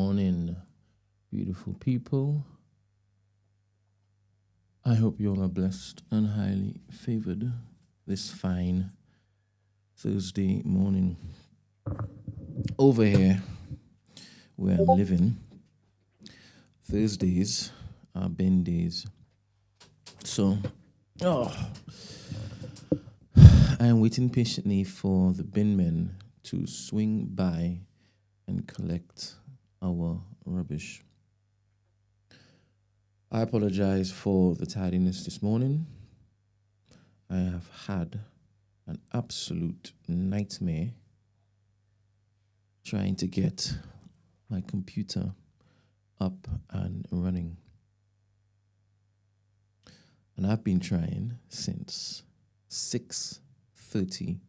morning, beautiful people. I hope you all are blessed and highly favored this fine Thursday morning. Over here, where I'm living, Thursdays are bin days. So, I am waiting patiently for the bin men to swing by and collect our rubbish. I apologize for the tardiness this morning. I have had an absolute nightmare trying to get my computer up and running. And I've been trying since 6:30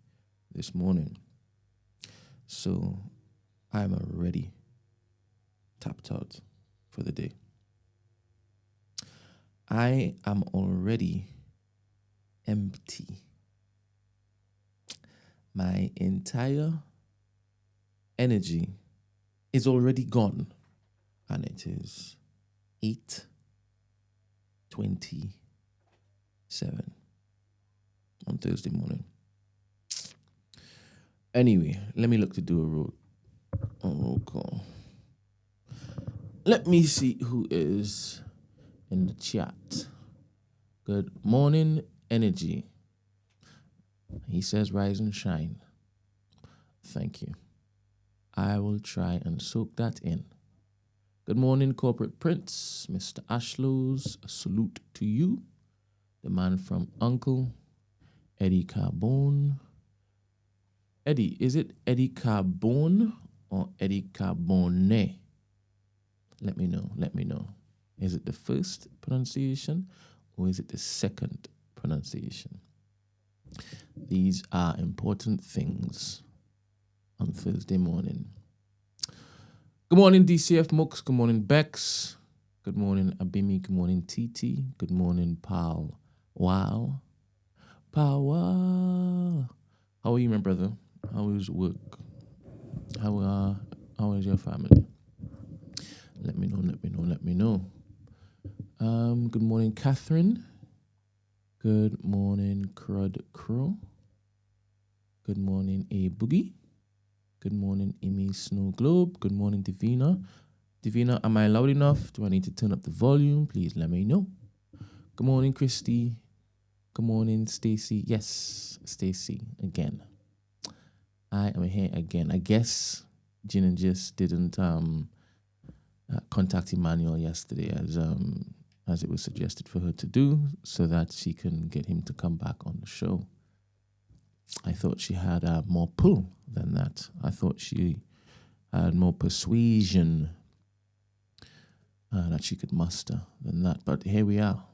this morning. So I'm already tapped out for the day. I am already empty. My entire energy is already gone, and it is 8:27 on Thursday morning. Anyway, let me look to do a roll call. Let me see who is in the chat. Good morning, energy. He says rise and shine. Thank you. I will try and soak that in. Good morning, Corporate Prince. Mr. Ashlows, a salute to you. The man from Uncle, Eddie Carbone. Eddie, is it Eddie Carbone or Eddie Carbone? Let me know. Is it the first pronunciation or is it the second pronunciation? These are important things on Thursday morning. Good morning, DCF Mooks. Good morning, Bex. Good morning, Abimi. Good morning, TT. Good morning, Pal. Wow. Power. How are you, my brother? How is work? How is your family? Let me know. Good morning, Catherine. Good morning, Crud Crow. Good morning, A Boogie. Good morning, Amy Snow Globe. Good morning, Divina. Divina, am I loud enough? Do I need to turn up the volume? Please let me know. Good morning, Christy. Good morning, Stacy. Yes, Stacy, again. I am here again. I guess Gin and just didn't contact Emmanuel yesterday as it was suggested for her to do, so that she can get him to come back on the show. I thought she had more pull than that. I thought she had more persuasion that she could muster than that. But here we are.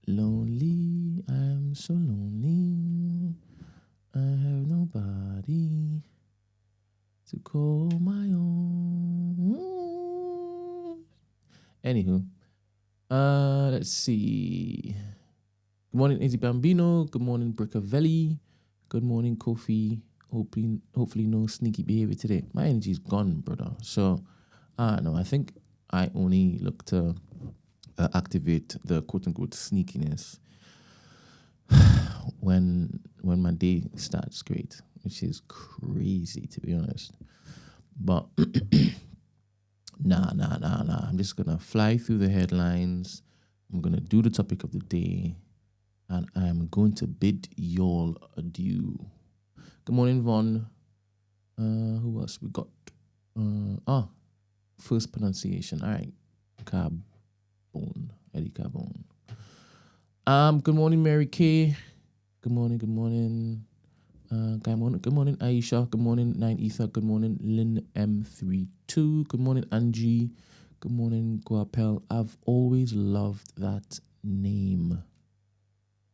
Lonely, I'm so lonely. I have nobody to call my own. Anywho, let's see. Good morning, Izzy Bambino. Good morning, Brickavelli. Good morning, Kofi. Hopefully no sneaky behavior today. My energy is gone, brother. So, no, I think I only look to activate the quote-unquote sneakiness when my day starts great, which is crazy, to be honest. But nah. I'm just going to fly through the headlines. I'm going to do the topic of the day. And I'm going to bid y'all adieu. Good morning, Vaughn. Who else we got? First pronunciation. All right. Carbone. Eddie Carbone. Good morning, Mary Kay. Good morning. Good morning, Aisha. Good morning, 9 Ether. Good morning, Lynn M32. Good morning, Angie. Good morning, Guapel. I've always loved that name.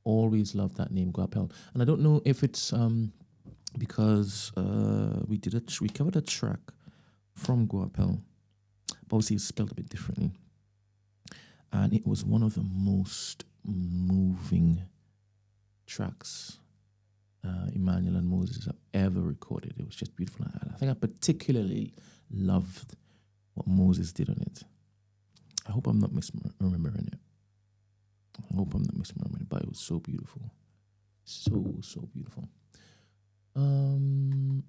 Guapel. And I don't know if it's because we covered a track from Guapel, but obviously it's spelled a bit differently. And it was one of the most moving tracks Emmanuel and Moses have ever recorded. It was just beautiful. I think I particularly loved what Moses did on it. I hope I'm not misremembering it. But it was so beautiful. So beautiful. Who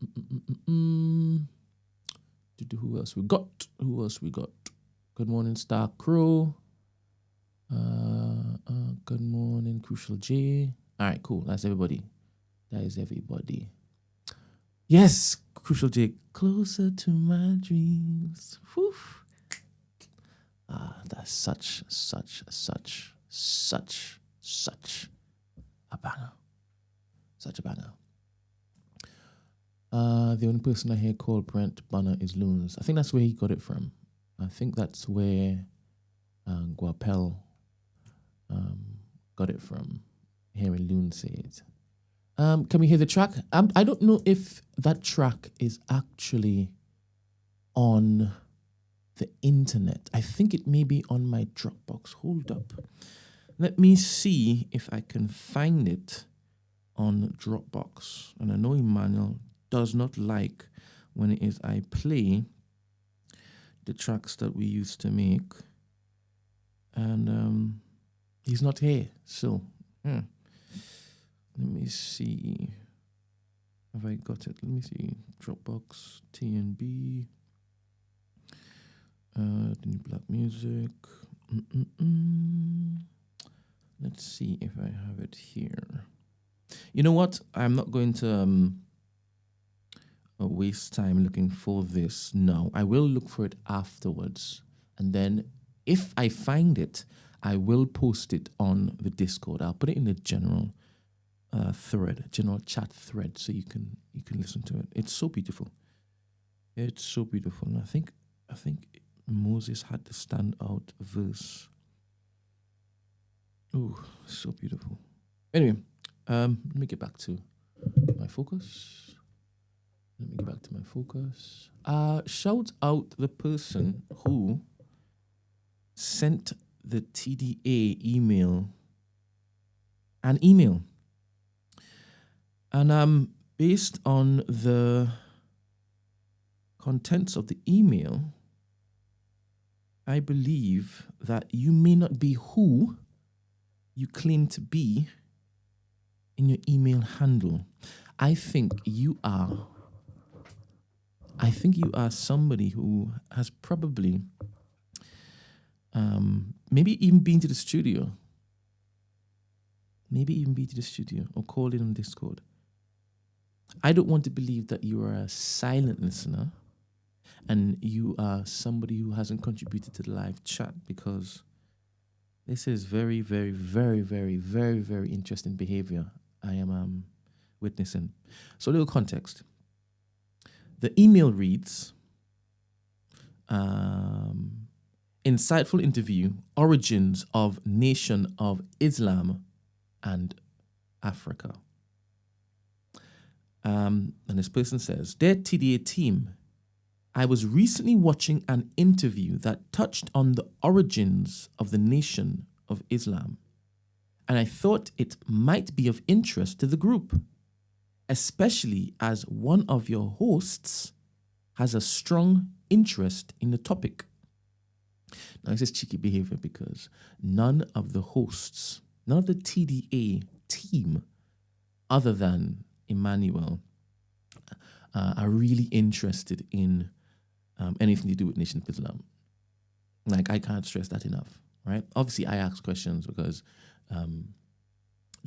else we got? Good morning, Star Crow. Good morning, Crucial J. All right, cool. That's everybody. That is everybody. Yes, Crucial J. Closer to my dreams. Whew. That's such a banger. Such a banger. The only person I hear called Brent Bunner is Loons. I think that's where he got it from. I think that's where Guapel got it from. Hearing Loon say it. Can we hear the track? I don't know if that track is actually on the internet. I think it may be on my Dropbox. Hold up. Let me see if I can find it on Dropbox. And I know Emmanuel does not like when it is I play the tracks that we used to make. And he's not here. So, let me see. Have I got it? Let me see. Dropbox, TNB. The new black music. Let's see if I have it here. You know what? I'm not going to waste time looking for this now. I will look for it afterwards. And then if I find it, I will post it on the Discord. I'll put it in the general general chat thread, so you can listen to it. It's so beautiful. It's so beautiful. And I think Moses had the standout verse. Oh, so beautiful. Anyway, let me get back to my focus. Shout out the person who sent the TDA an email. And based on the contents of the email, I believe that you may not be who you claim to be in your email handle. I think you are somebody who has probably maybe even been to the studio. Or called in on Discord. I don't want to believe that you are a silent listener and you are somebody who hasn't contributed to the live chat, because this is very, very, very, very, very, very interesting behavior I am witnessing. So a little context. The email reads, insightful interview, origins of Nation of Islam and Africa. And this person says, Dear TDA team, I was recently watching an interview that touched on the origins of the Nation of Islam, and I thought it might be of interest to the group, especially as one of your hosts has a strong interest in the topic. Now, this is cheeky behavior because none of the TDA team, other than Emmanuel, are really interested in anything to do with Nation of Islam. Like, I can't stress that enough, right? Obviously, I ask questions because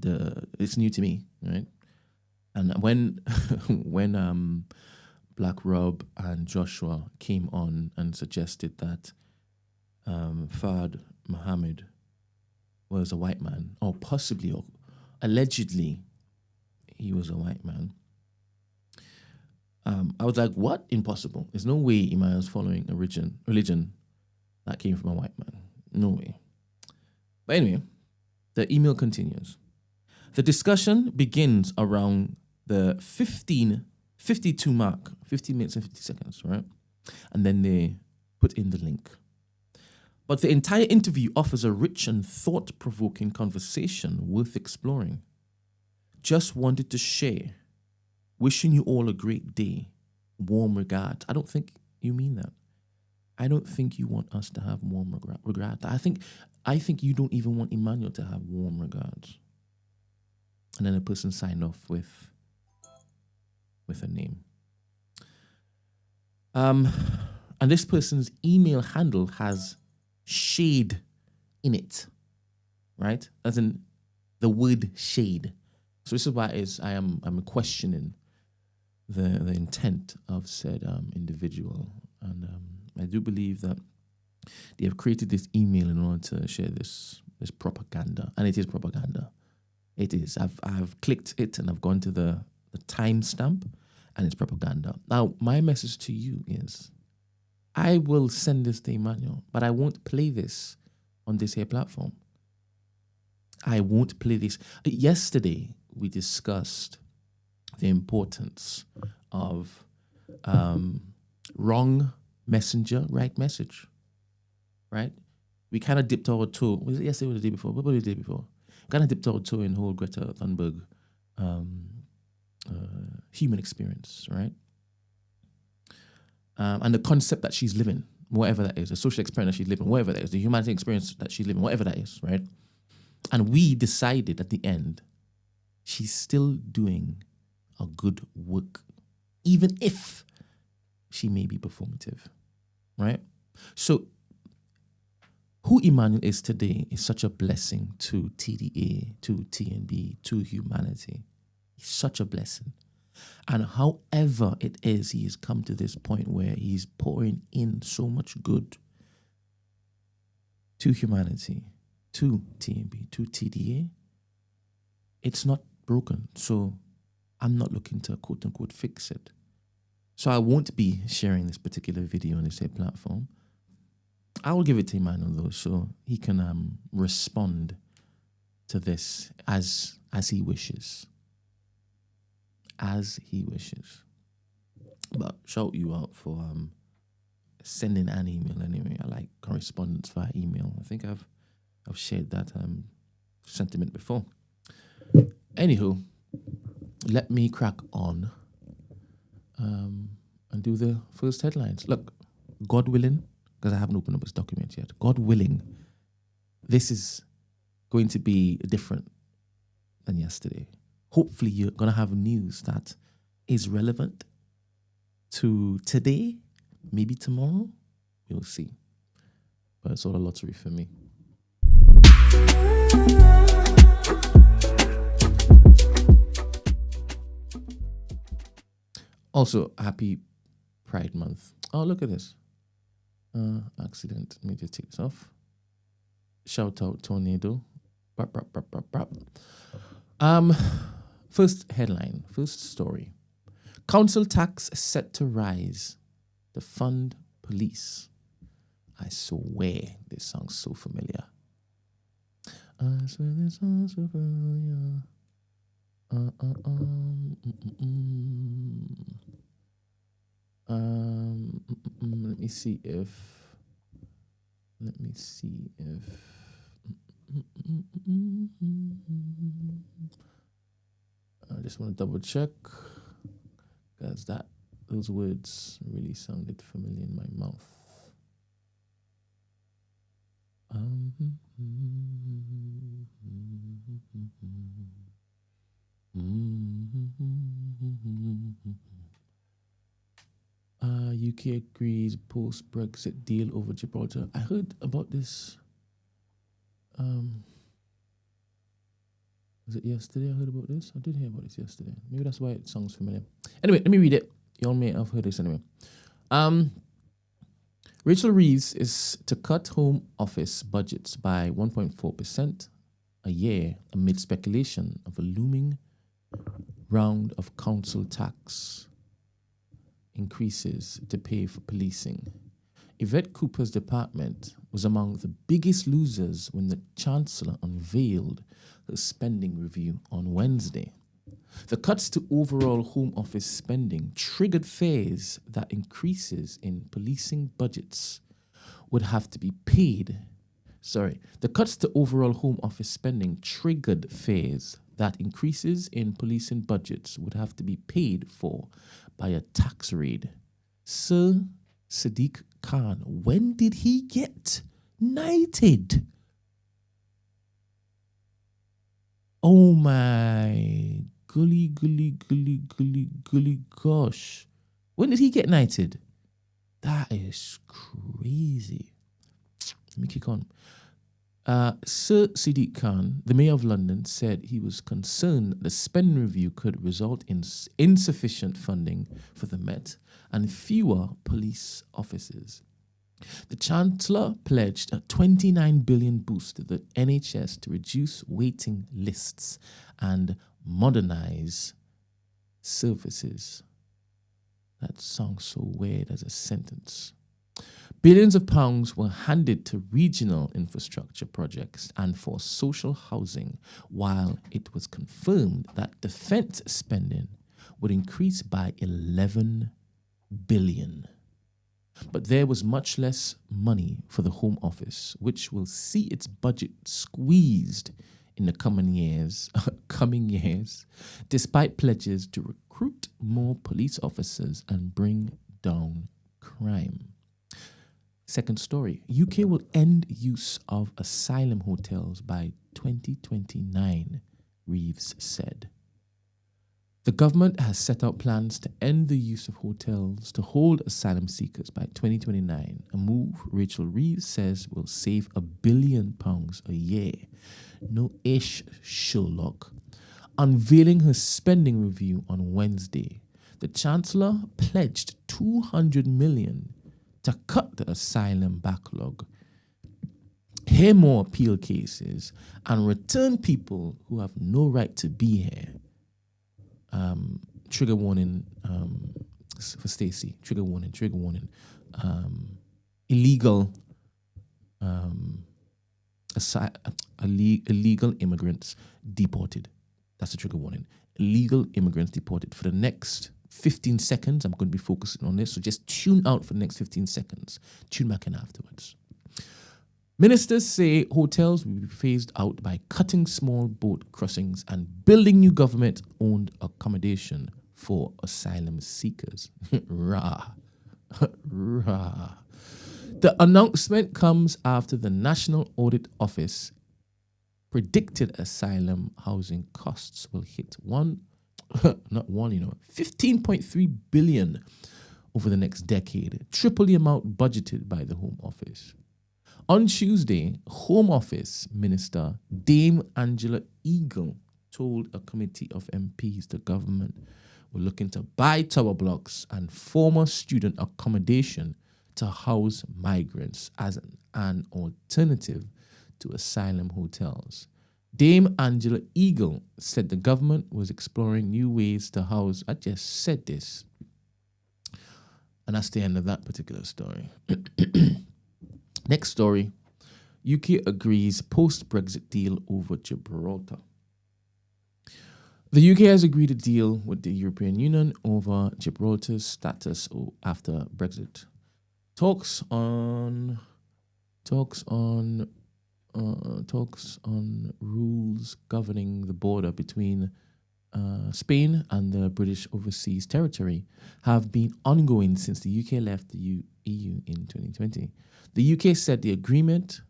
it's new to me, right? And when Black Rob and Joshua came on and suggested that Fard Muhammad was a white man, or possibly, or allegedly, he was a white man, I was like, what? Impossible. There's no way Emmanuel's following a religion that came from a white man. No way. But anyway, the email continues. The discussion begins around the 52 mark, 15 minutes and 50 seconds, right? And then they put in the link. But the entire interview offers a rich and thought-provoking conversation worth exploring. Just wanted to share. Wishing you all a great day. Warm regards. I don't think you mean that. I don't think you want us to have warm regard. I think you don't even want Emmanuel to have warm regards. And then the person signed off with a name. And this person's email handle has shade in it, right? As in the word shade. So this is why I'm questioning the intent of said individual, and I do believe that they have created this email in order to share this propaganda, and it is propaganda. It is. I've clicked it and I've gone to the timestamp, and it's propaganda. Now, my message to you is, I will send this to Emmanuel, but I won't play this on this here platform. I won't play this. Yesterday, we discussed the importance of wrong messenger, right message, right? We kind of dipped our toe. Was it yesterday or the day before? What was the day before? Kind of dipped our toe in whole Greta Thunberg human experience, right? And the concept that she's living, whatever that is, the social experience that she's living, whatever that is, the humanity experience that she's living, whatever that is, right? And we decided at the end, she's still doing a good work, even if she may be performative, right? So who Emmanuel is today is such a blessing to TDA, to TNB, to humanity. He's such a blessing. And however it is, he has come to this point where he's pouring in so much good to humanity, to TNB, to TDA. It's not broken. So I'm not looking to quote unquote fix it. So I won't be sharing this particular video on this platform. I will give it to Emmanuel though, so he can respond to this as he wishes. As he wishes. But shout you out for sending an email anyway. I like correspondence via email. I think I've shared that sentiment before. Anywho, let me crack on and do the first headlines. Look, God willing, because I haven't opened up this document yet. God willing, this is going to be different than yesterday. Hopefully you're going to have news that is relevant to today, maybe tomorrow. We'll see. But it's all a lottery for me. Also, happy Pride Month. Oh, look at this. Accident. Let me just take this off. Shout out Tornado. First headline, first story. Council tax set to rise to fund police. I swear this sounds so familiar. I swear this sounds so familiar. Let me see if I just want to double check because those words really sounded familiar in my mouth. UK agrees post-Brexit deal over Gibraltar. I heard about this. Was it yesterday I heard about this? I did hear about this yesterday. Maybe that's why it sounds familiar. Anyway, let me read it. Y'all may have heard this anyway. Rachel Reeves is to cut Home Office budgets by 1.4% a year amid speculation of a looming round of council tax increases to pay for policing. Yvette Cooper's department was among the biggest losers when the Chancellor unveiled her spending review on Wednesday. The cuts to overall Home Office spending triggered fears that increases in policing budgets would have to be paid. The cuts to overall Home Office spending triggered fears that increases in policing budgets would have to be paid for by a tax raid. Sir, Sadiq Khan. When did he get knighted? Oh my gully gosh. When did he get knighted? That is crazy. Let me kick on. Sir Sadiq Khan, the Mayor of London, said he was concerned that the spending review could result in insufficient funding for the Met and fewer police officers. The Chancellor pledged a 29 billion boost to the NHS to reduce waiting lists and modernize services. That sounds so weird as a sentence. Billions of pounds were handed to regional infrastructure projects and for social housing, while it was confirmed that defence spending would increase by 11 billion. But there was much less money for the Home Office, which will see its budget squeezed in the coming years, despite pledges to recruit more police officers and bring down crime. Second story, UK will end use of asylum hotels by 2029, Reeves said. The government has set out plans to end the use of hotels to hold asylum seekers by 2029, a move Rachel Reeves says will save £1 billion a year. No ish, Sherlock. Unveiling her spending review on Wednesday, the Chancellor pledged 200 million to cut the asylum backlog, hear more appeal cases, and return people who have no right to be here. Trigger warning for Stacey. Trigger warning. Illegal illegal immigrants deported. That's the trigger warning. Illegal immigrants deported. For the next 15 seconds, I'm going to be focusing on this. So just tune out for the next 15 seconds. Tune back in afterwards. Ministers say hotels will be phased out by cutting small boat crossings and building new government-owned accommodation for asylum seekers. Rah. Rah. The announcement comes after the National Audit Office predicted asylum housing costs will hit 15.3 billion over the next decade, triple the amount budgeted by the Home Office. On Tuesday, Home Office Minister Dame Angela Eagle told a committee of MPs the government were looking to buy tower blocks and former student accommodation to house migrants as an alternative to asylum hotels. Dame Angela Eagle said the government was exploring new ways to house. I just said this. And that's the end of that particular story. Next story. UK agrees post-Brexit deal over Gibraltar. The UK has agreed a deal with the European Union over Gibraltar's status after Brexit. Talks on rules governing the border between Spain and the British Overseas Territory have been ongoing since the UK left the EU in 2020. The UK said the agreement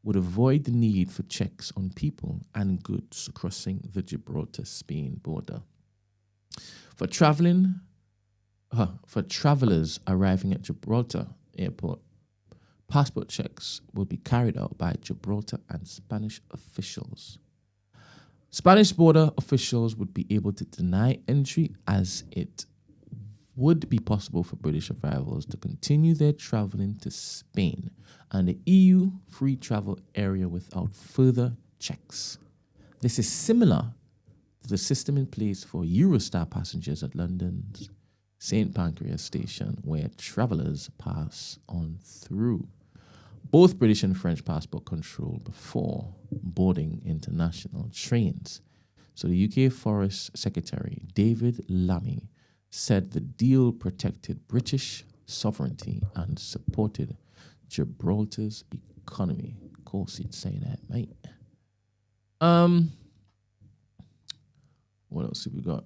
would avoid the need for checks on people and goods crossing the Gibraltar-Spain border. For travelers arriving at Gibraltar Airport, passport checks will be carried out by Gibraltar and Spanish officials. Spanish border officials would be able to deny entry, as it would be possible for British arrivals to continue their travelling to Spain and the EU free travel area without further checks. This is similar to the system in place for Eurostar passengers at London's St Pancras station, where travellers pass on through. Both British and French passport control before boarding international trains. So the UK Forest Secretary, David Lammy, said the deal protected British sovereignty and supported Gibraltar's economy. Of course he'd say that, mate. What else have we got?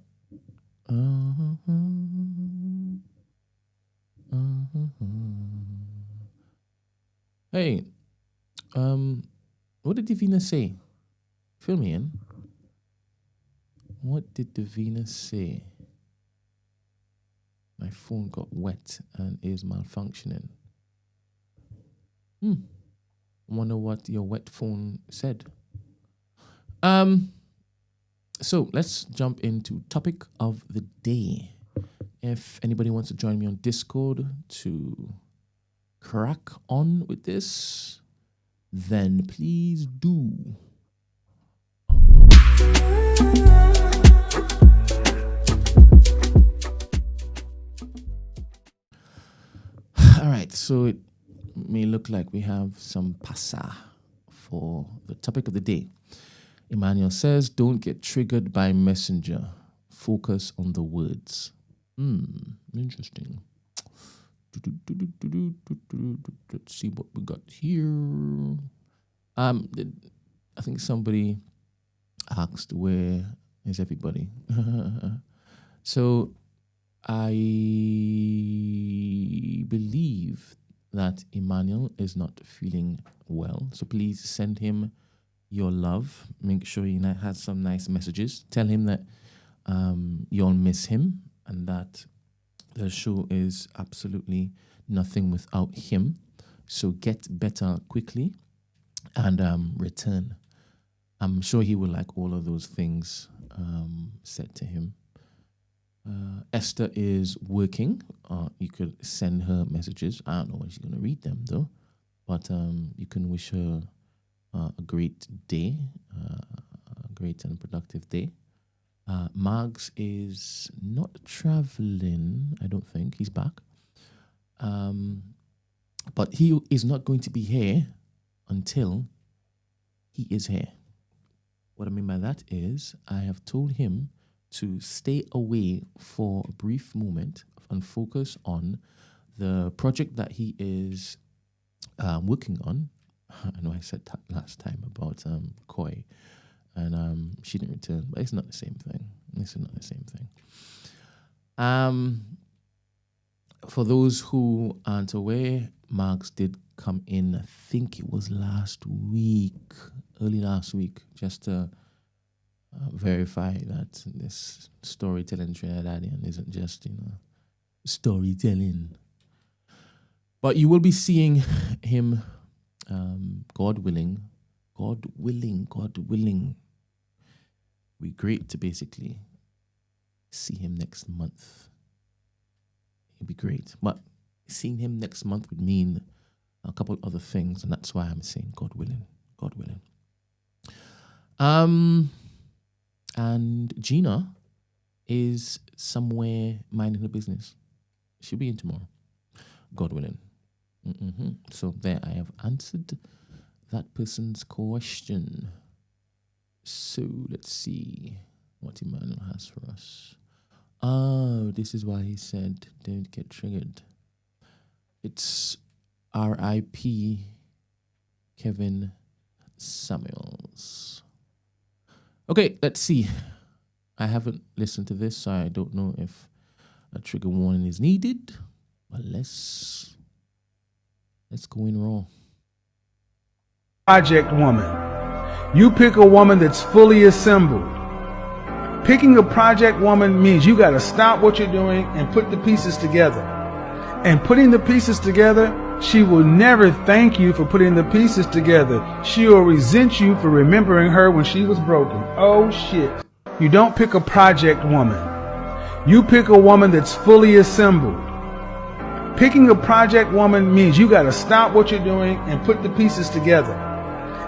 Hey, what did Divina say? Fill me in. What did Divina say? My phone got wet and is malfunctioning. Wonder what your wet phone said. So let's jump into topic of the day. If anybody wants to join me on Discord to crack on with this, then please do. All right, so it may look like we have some pasa for the topic of the day. Emmanuel says, don't get triggered by messenger. Focus on the words. Interesting. Let's see what we got here. I think somebody asked, where is everybody? So I believe that Emmanuel is not feeling well. So please send him your love. Make sure he has some nice messages. Tell him that you'll miss him and that the show is absolutely nothing without him. So get better quickly and return. I'm sure he will like all of those things said to him. Esther is working. You could send her messages. I don't know when she's going to read them, though. But you can wish her a great day, a great and productive day. Margs is not traveling, I don't think. He's back. But he is not going to be here until he is here. What I mean by that is I have told him to stay away for a brief moment and focus on the project that he is working on. I know I said that last time about Koi, and she didn't return, but it's not the same thing. It's not the same thing. For those who aren't aware, Marks did come in, I think it was early last week, just to verify that this storytelling Trinidadian isn't just, storytelling. But you will be seeing him, God willing. We're great to basically see him next month. It'd be great. But seeing him next month would mean a couple other things, and that's why I'm saying God willing. And Gina is somewhere minding her business. She'll be in tomorrow, God willing. So there, I have answered that person's question. So let's see what Emmanuel has for us. Oh, this is why he said don't get triggered. It's R.I.P. Kevin Samuels. Okay, let's see. I haven't listened to this, so I don't know if a trigger warning is needed. But let's go in raw. Project woman. You pick a woman that's fully assembled. Picking a project woman means you got to stop what you're doing and put the pieces together. And putting the pieces together, she will never thank you for putting the pieces together. She will resent you for remembering her when she was broken. Oh shit. You don't pick a project woman. You pick a woman that's fully assembled. Picking a project woman means you got to stop what you're doing and put the pieces together.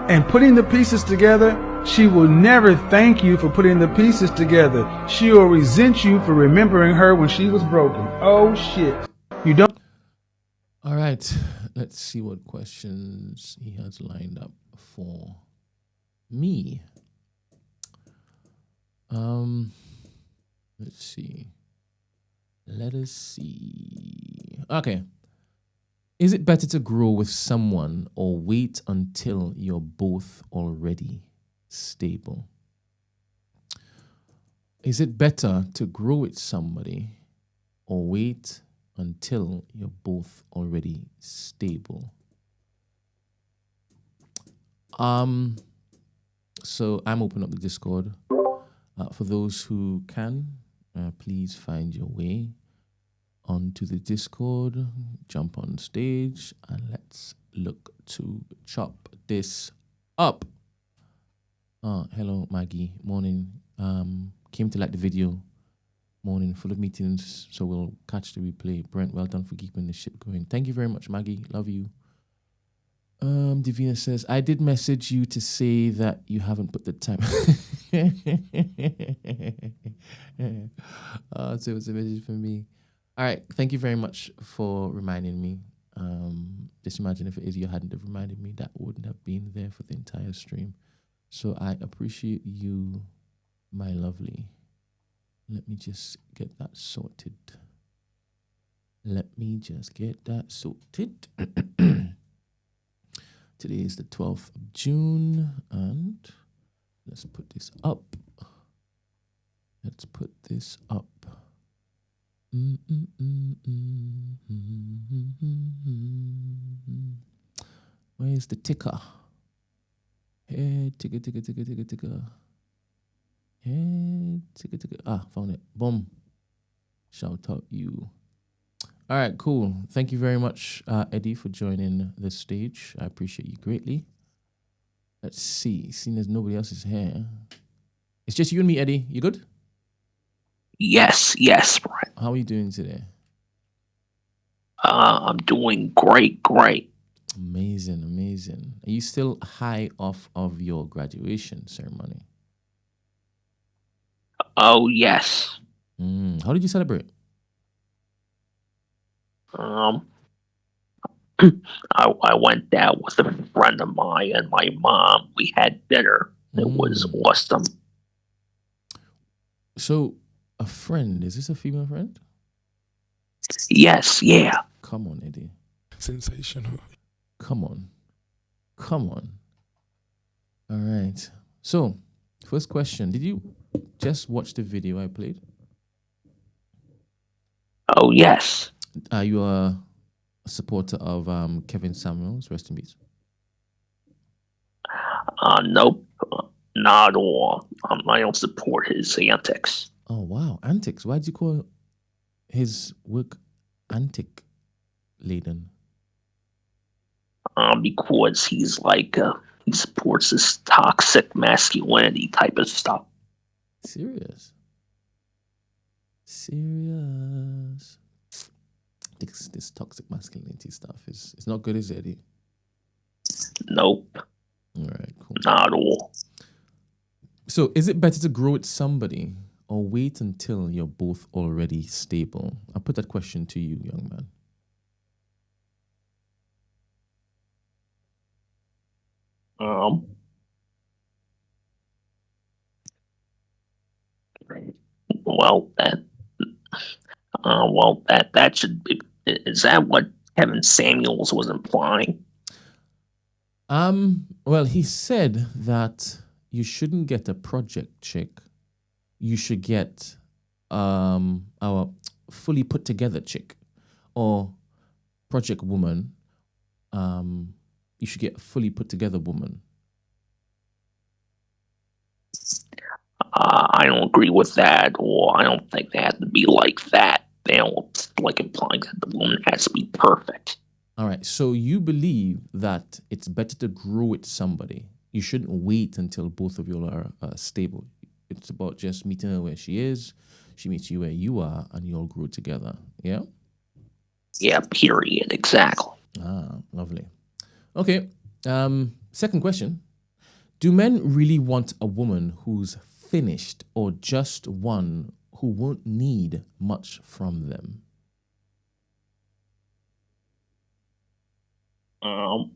And putting the pieces together, she will never thank you for putting the pieces together. She will resent you for remembering her when she was broken. Oh shit. You don't. All right, let's see what questions he has lined up for me. Let's see. Let us see. Okay. Is it better to grow with someone or wait until you're both already stable? Is it better to grow with somebody or wait until you're both already stable. So I'm opening up the Discord. For those who can, please find your way onto the Discord, jump on stage, and let's look to chop this up. Hello, Maggie. Morning. Came to like the video. Morning, full of meetings, so we'll catch the replay. Brent, well done for keeping the ship going. Thank you very much, Maggie. Love you. Divina says, I did message you to say that you haven't put the time. So it was a message for me. All right. Thank you very much for reminding me. Just imagine if it is you hadn't have reminded me, that wouldn't have been there for the entire stream. So I appreciate you, my lovely. Let me just get that sorted. Today is the 12th of June, and let's put this up. Where's the ticker? Hey, ticker. Hey, ticker. Found it. Boom. Shout out you. All right, cool. Thank you very much, Eddie, for joining the stage. I appreciate you greatly. Let's see. Seeing as nobody else is here, it's just you and me, Eddie. You good? Yes, Brent. How are you doing today? I'm doing great. Amazing. Are you still high off of your graduation ceremony? Oh, yes. How did you celebrate? I went out with a friend of mine and my mom. We had dinner. It was awesome. So, a friend, is this a female friend? Yes, yeah. Come on, Eddie. Sensational. Come on. All right. So, first question. Did you just watch the video I played? Oh, yes. Are you a supporter of Kevin Samuels? Rest in peace. Nope. Not at all. I don't support his antics. Oh, wow. Antics. Why did you call his work antic laden? Because he's like, he supports this toxic masculinity type of stuff. Serious. This toxic masculinity stuff is not good, is it, Eddie? Nope. All right, cool. Not at all. So is it better to grow with somebody or wait until you're both already stable? I'll put that question to you, young man. That should be. Is that what Kevin Samuels was implying? Well, he said that you shouldn't get a project chick. You should get our fully put together chick or project woman. You should get a fully put together woman. I don't agree with that, or I don't think they have to be like that. They don't like implying that the woman has to be perfect. All right. So you believe that it's better to grow with somebody. You shouldn't wait until both of you are stable. It's about just meeting her where she is. She meets you where you are, and you all grow together. Yeah? Yeah, period. Exactly. Lovely. Okay. Second question. Do men really want a woman who's finished or just one who won't need much from them? Well,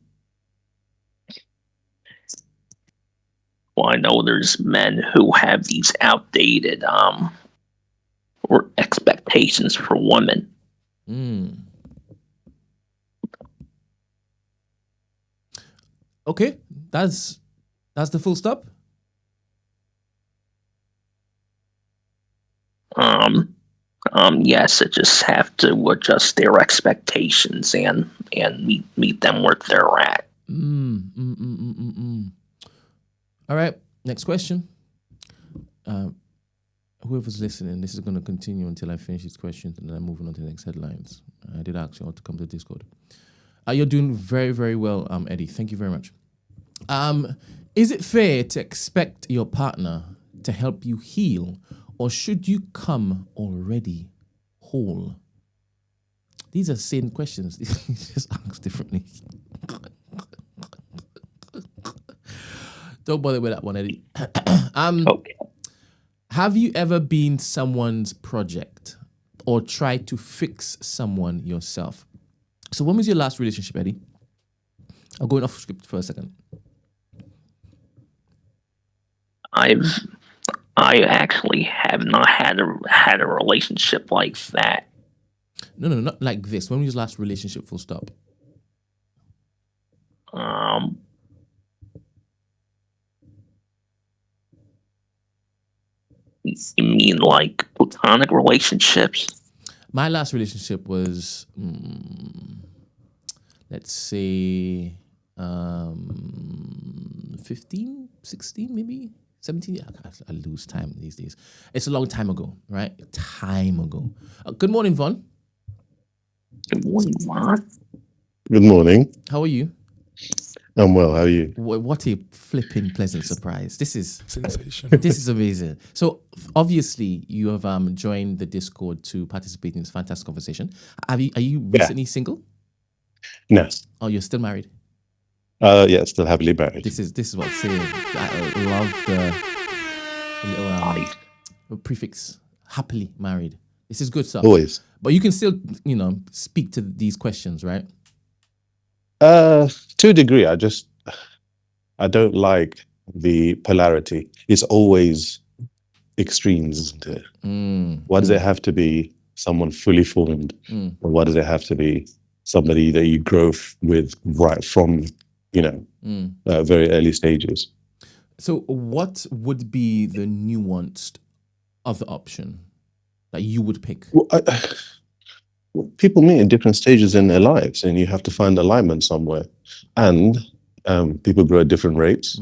I know there's men who have these outdated or expectations for women. Okay, that's the full stop. Yes, it just have to adjust their expectations and meet them where they're at. All right, next question. Whoever's listening, this is going to continue until I finish these questions, and then I'm moving on to the next headlines. I did ask you all to come to Discord. You're doing very, very well, Eddie. Thank you very much. Is it fair to expect your partner to help you heal, or should you come already whole? These are same questions. Just asked differently. Don't bother with that one, Eddie. Okay. Have you ever been someone's project or tried to fix someone yourself? So when was your last relationship, Eddie? I'm going off script for a second. I actually have not had a relationship like that. No, not like this. When was your last relationship, full stop? You mean like platonic relationships? My last relationship was, let's say, 15, 16, maybe 17. I lose time these days. It's a long time ago, right? Time ago. Good morning, Vaughn. Good morning, Ron. Good morning. How are you? I'm well. How are you? What a flipping pleasant surprise. This is Sensational. this is amazing. So obviously you have joined the Discord to participate in this fantastic conversation. Are you recently single? No. Oh, you're still married? Yeah, still happily married. This is what I'm saying. I love the little prefix, happily married. This is good stuff. Always. But you can still, speak to these questions, right? To a degree, I don't like the polarity. It's always extremes, isn't it? Why does it have to be someone fully formed? Or why does it have to be somebody that you grow with right from, very early stages? So what would be the nuanced other option that you would pick? Well, people meet at different stages in their lives, and you have to find alignment somewhere. And people grow at different rates.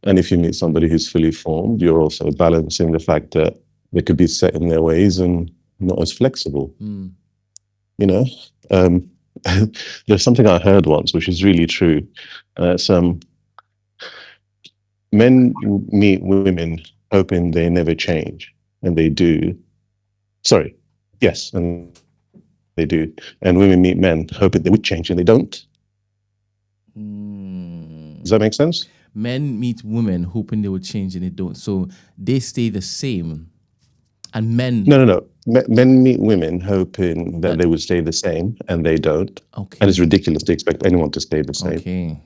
And if you meet somebody who's fully formed, you're also balancing the fact that they could be set in their ways and not as flexible. There's something I heard once, which is really true. Men meet women hoping they never change, and they do. Sorry, yes, and they do. And women meet men hoping they would change, and they don't. Does that make sense? Men meet women hoping they would change, and they don't. So they stay the same. And men... No. Men meet women hoping that they would stay the same, and they don't. Okay. And it's ridiculous to expect anyone to stay the same. Okay.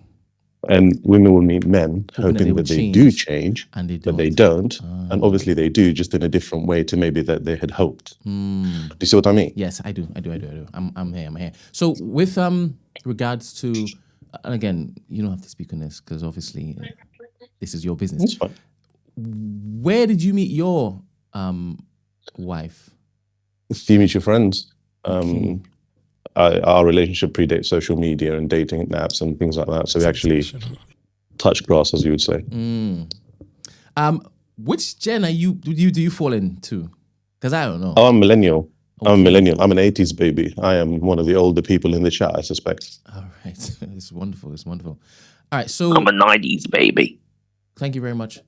And women will meet men hoping that they do change, and they don't. But they don't. And obviously they do, just in a different way to maybe that they had hoped. Do you see what I mean? Yes, I do. I'm here. So with regards to, and again, you don't have to speak on this because obviously this is your business. That's fine. Where did you meet your wife? You meet your friends. Okay. Our relationship predates social media and dating apps and things like that. So we actually touch grass, as you would say. Which gen are you? Do you fall into? Because I don't know. Oh, I'm millennial. Okay. I'm a millennial. I'm an 80s baby. I am one of the older people in the chat, I suspect. All right. It's wonderful. All right. So I'm a 90s baby. Thank you very much.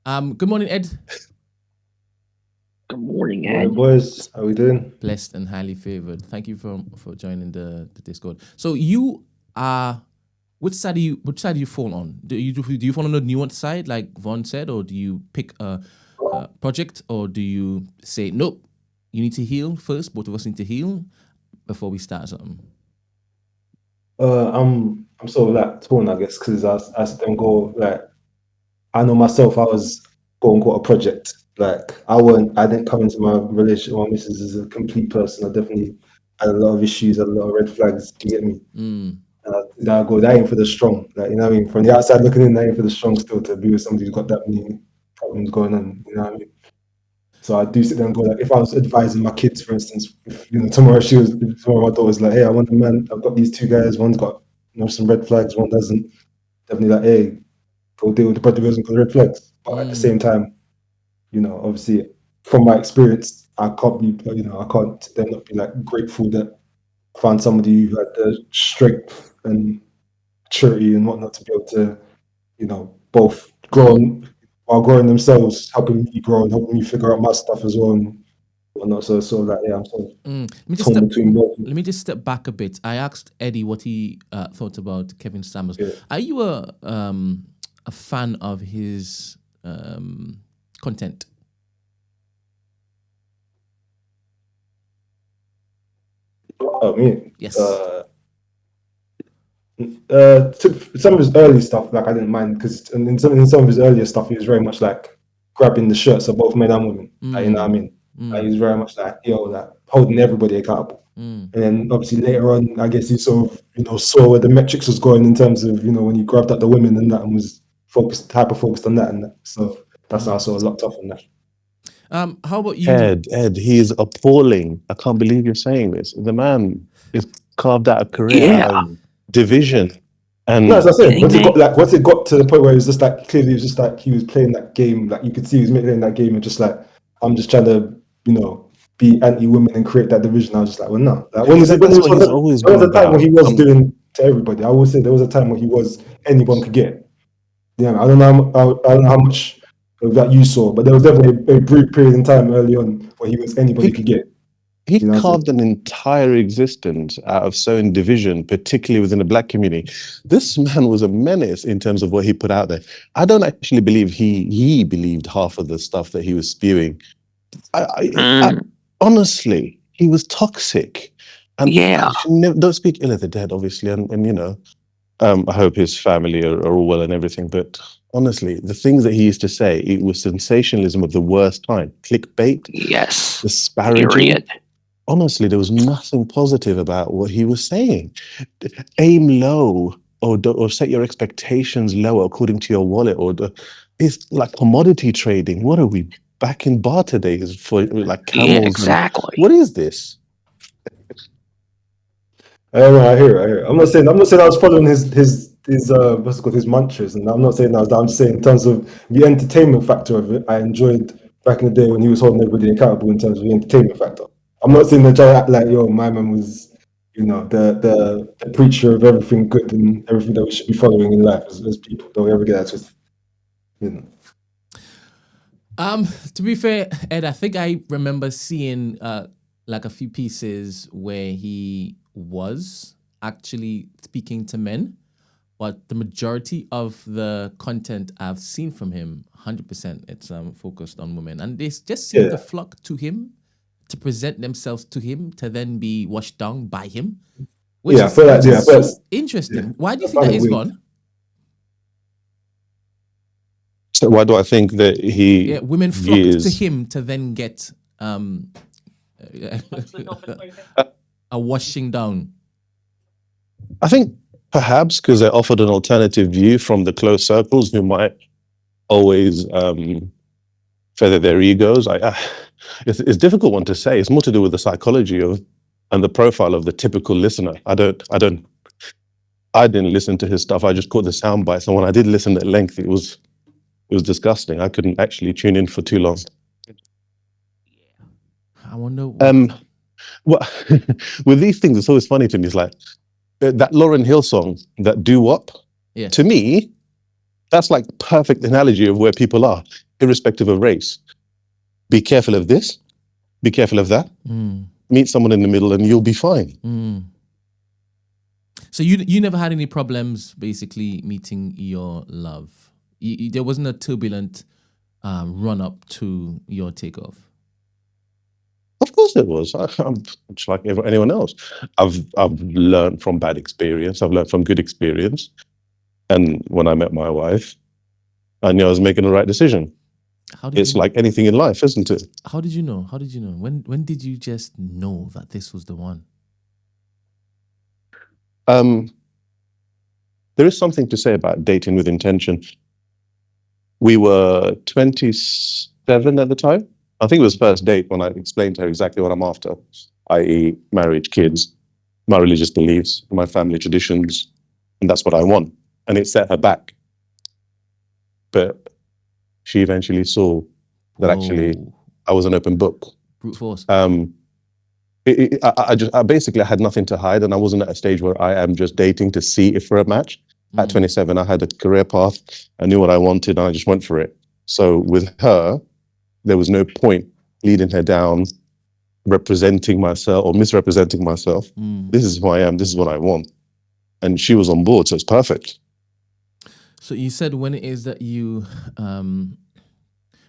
Good morning, Ed. Good morning, Hey Ed. boys, how we doing? Blessed and highly favored. Thank you for joining the Discord. So you are, which side do you fall on? Do you fall on the nuanced side, like Vaughn said, or do you pick a project, or do you say nope? You need to heal first. Both of us need to heal before we start something. I'm sort of like torn, I guess, because I then go like, I know myself. I was quote unquote a project. Like I didn't come into my relationship with my missus as a complete person. I definitely had a lot of issues, had a lot of red flags. Do you get me? And I go, that ain't for the strong. Like, you know what I mean? From the outside looking in, that ain't for the strong still to be with somebody who's got that many problems going on. You know what I mean? So I do sit there and go like, if I was advising my kids, for instance, if tomorrow my daughter's like, hey, I want a man, I've got these two guys, one's got some red flags, one doesn't. Definitely like, hey, go deal with the brother who hasn't got red flags. But at the same time, obviously from my experience, I can't be, I can't then not be like grateful that I found somebody who had the strength and maturity and whatnot to be able to, both grow while growing themselves, helping me grow and helping me figure out my stuff as well and whatnot. So like, yeah, I'm sort of torn between both. Let me just step back a bit. I asked Eddie what he thought about Kevin Samuels. Yeah. Are you a fan of his content? Oh, me? Yes. Some of his early stuff, like I didn't mind because in some of his earlier stuff, he was very much like grabbing the shirts of both men and women. Like, you know what I mean? Like, he was very much like, like holding everybody accountable. And then obviously later on, I guess he sort of, saw where the metrics was going in terms of, when he grabbed at the women and that and was hyper focused on that and that. So that's how I sort of locked off on that. How about you? Ed, he is appalling. I can't believe you're saying this. The man is carved out a career out of division. And no, as I said, once it got to the point where it was just like clearly it was just like he was playing that game, like you could see he was playing that game and just like I'm just trying to, be anti-women and create that division. I was just like, well, no. Like, there was a time when he was doing to everybody. I would say there was a time when he was anyone could get. Yeah, I don't know how much of that you saw, but there was definitely a brief period in time early on where he was anybody could get. He carved an entire existence out of sowing division, particularly within the black community. This man was a menace in terms of what he put out there. I don't actually believe he believed half of the stuff that he was spewing. I honestly, he was toxic. And don't speak ill of the dead, obviously. And I hope his family are all well and everything. But honestly, the things that he used to say, it was sensationalism of the worst kind. Clickbait. Yes. Disparaging. Period. Honestly, there was nothing positive about what he was saying. Aim low or set your expectations lower according to your wallet. It's like commodity trading. What are we back in barter days for like camels? Yeah, exactly. What is this? I hear it. I'm not saying I was following his what's it called, his mantras, and I'm not saying that. I'm just saying in terms of the entertainment factor of it, I enjoyed back in the day when he was holding everybody accountable in terms of the entertainment factor. I'm not saying that I act like my man was, the preacher of everything good and everything that we should be following in life as people. Don't ever get that twisted. To be fair, Ed, I think I remember seeing like a few pieces where he was actually speaking to men, but the majority of the content I've seen from him, 100%, it's focused on women, and they just seem to flock to him, to present themselves to him, to then be washed down by him. Which is so interesting. Yeah. Why do you think that is, Von? So why do I think that women flock to him to then get a washing down? I think perhaps because they're offered an alternative view from the close circles who might always feather their egos. It's a difficult one to say. It's more to do with the psychology and the profile of the typical listener. I didn't listen to his stuff. I just caught the sound bites, and when I did listen at length, it was disgusting. I couldn't actually tune in for too long. I wonder. Well, with these things, it's always funny to me. It's like that Lauryn Hill song, that doo wop. Yeah. To me, that's like perfect analogy of where people are, irrespective of race. Be careful of this. Be careful of that. Meet someone in the middle, and you'll be fine. So you never had any problems, basically, meeting your love. There wasn't a turbulent run up to your takeoff. Of course there was. I'm just like anyone else. I've learned from bad experience. I've learned from good experience. And when I met my wife, I knew I was making the right decision. It's like anything in life, isn't it? How did you know? When did you just know that this was the one? There is something to say about dating with intention. We were 27 at the time. I think it was first date when I explained to her exactly what I'm after, i.e., marriage, kids, my religious beliefs, my family traditions, and that's what I want. And it set her back. But she eventually saw that actually Whoa. I was an open book. Brute force. I basically had nothing to hide, and I wasn't at a stage where I am just dating to see if we're a match. At 27, I had a career path. I knew what I wanted, and I just went for it. So with her, there was no point leading her down, representing myself or misrepresenting myself. This is who I am. This is what I want. And she was on board, so it's perfect. So you said when it is that you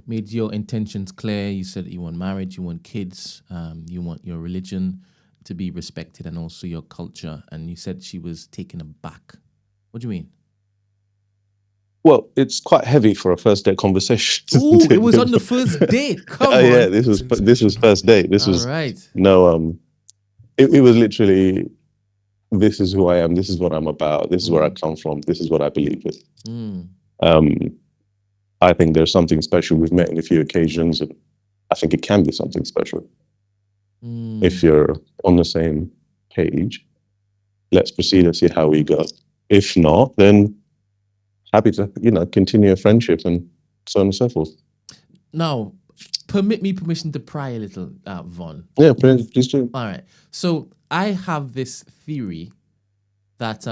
made your intentions clear, you said you want marriage, you want kids, you want your religion to be respected and also your culture. And you said she was taken aback. What do you mean? Well, it's quite heavy for a first date conversation. Ooh, it was on the first date. Come on. Yeah, this was first date. This was right. It was literally, this is who I am. This is what I'm about. This is where I come from. This is what I believe in. I think there's something special. We've met in a few occasions, and I think it can be something special. If you're on the same page, let's proceed and see how we go. If not, then happy to, continue a friendship and so on and so forth. Now, permit me permission to pry a little, Von. Yeah, please do. All right. So I have this theory that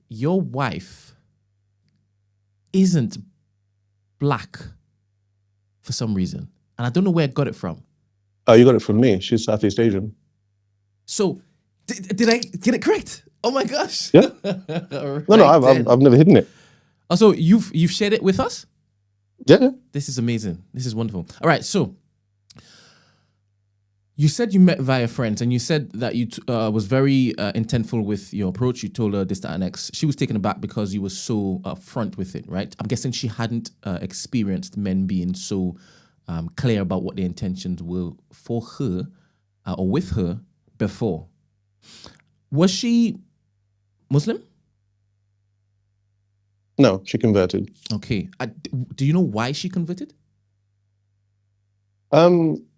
your wife isn't black for some reason. And I don't know where I got it from. Oh, you got it from me. She's Southeast Asian. So did I get it correct? Oh my gosh. Yeah. Right, no, I've never hidden it. Also, you've shared it with us? Yeah. This is amazing. This is wonderful. All right, so you said you met via friends, and you said that you was very intentful with your approach. You told her this, that, and X. She was taken aback because you were so upfront with it, right? I'm guessing she hadn't experienced men being so clear about what their intentions were for her or with her before. Was she Muslim? No, she converted. Okay. Do you know why she converted?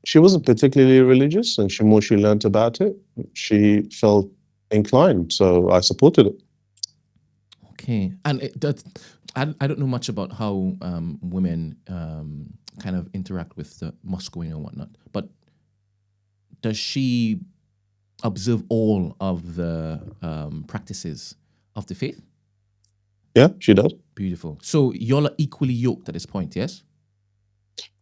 She wasn't particularly religious, and the more she learned about it, she felt inclined. So I supported it. Okay, and I don't know much about how women kind of interact with the mosque going and whatnot, but does she observe all of the practices of the faith? Yeah, she does. Beautiful. So y'all are equally yoked at this point, yes?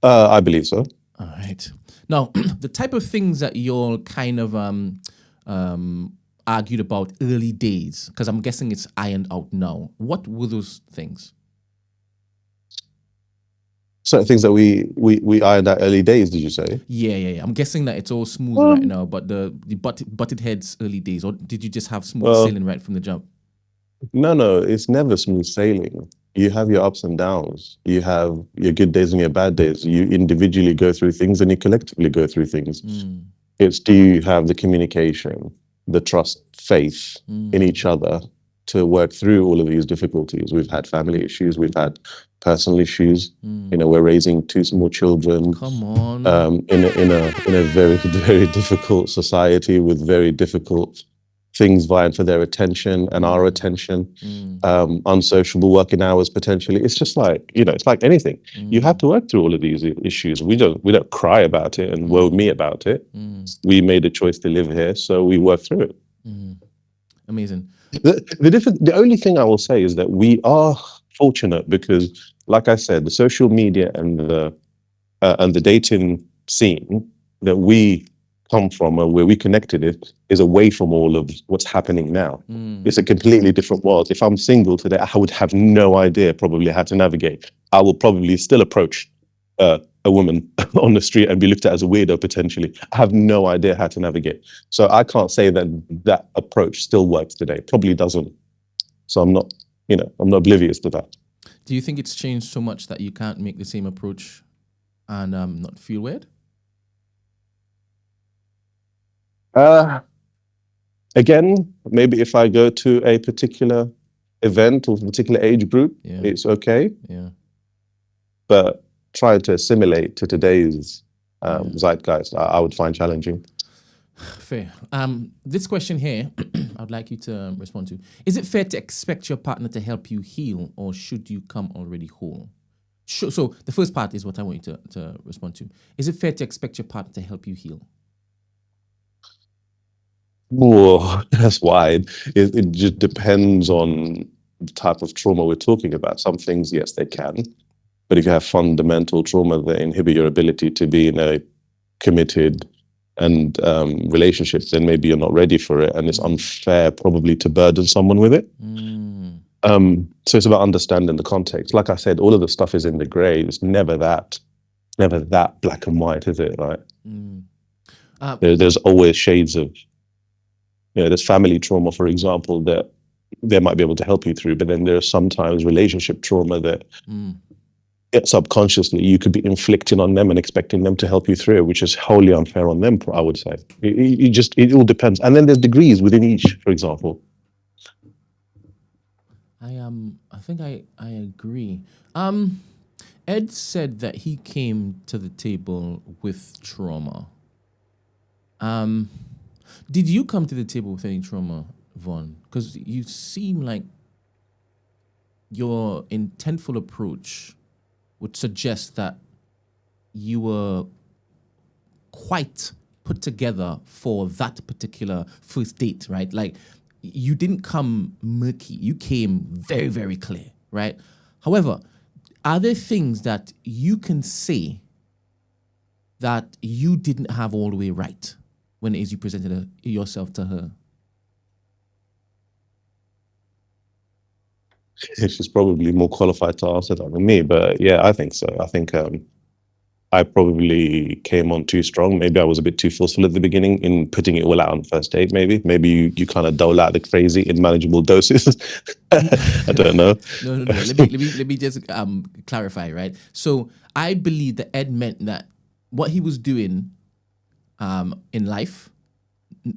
I believe so. All right. Now, the type of things that y'all kind of argued about early days, because I'm guessing it's ironed out now. What were those things? Certain things that we ironed out early days, did you say? Yeah. I'm guessing that it's all smooth right now, but the butted heads early days, or did you just have smooth sailing right from the jump? No, it's never smooth sailing. You have your ups and downs. You have your good days and your bad days. You individually go through things and you collectively go through things. It's, do you have the communication, the trust, faith in each other to work through all of these difficulties? We've had family issues. We've had personal issues. We're raising 2 small children. Come on. In a very, very difficult society with very difficult things vying for their attention and our attention, unsociable working hours potentially. It's just like, it's like anything. You have to work through all of these issues. We don't cry about it and woe me about it. We made a choice to live here, so we work through it. Amazing. The only thing I will say is that we are fortunate because, like I said, the social media and the dating scene that we come from and where we connected it is away from all of what's happening now. It's a completely different world. If I'm single today, I would have no idea probably how to navigate. I will probably still approach a woman on the street and be looked at as a weirdo potentially. I have no idea how to navigate. So I can't say that approach still works today. Probably doesn't. So I'm not oblivious to that. Do you think it's changed so much that you can't make the same approach and not feel weird? Again, maybe if I go to a particular event or a particular age group, it's okay. Yeah. But try to assimilate to today's zeitgeist, I would find challenging. Fair. This question here, I'd like you to respond to. Is it fair to expect your partner to help you heal, or should you come already whole? So the first part is what I want you to respond to. Is it fair to expect your partner to help you heal? Whoa, that's wide. It just depends on the type of trauma we're talking about. Some things, yes, they can. But if you have fundamental trauma that inhibit your ability to be in a committed and relationship, then maybe you're not ready for it. And it's unfair probably to burden someone with it. So it's about understanding the context. Like I said, all of the stuff is in the gray. It's never that black and white, is it? Right? There's always shades of, there's family trauma, for example, that they might be able to help you through, but then there's sometimes relationship trauma that subconsciously you could be inflicting on them and expecting them to help you through, which is wholly unfair on them, I would say. It all depends. And then there's degrees within each, for example. I think I agree. Ed said that he came to the table with trauma. Did you come to the table with any trauma, Vaughn? Because you seem like your intentful approach would suggest that you were quite put together for that particular first date, right? Like, you didn't come murky. You came very, very clear, right? However, are there things that you can say that you didn't have all the way right when it is you presented yourself to her? She's probably more qualified to answer that than me, but yeah, I think so. I think I probably came on too strong. Maybe I was a bit too forceful at the beginning in putting it all out on the first date. Maybe you kind of dole out the crazy in manageable doses. I don't know. No. Let me just clarify, right? So I believe that Ed meant that what he was doing in life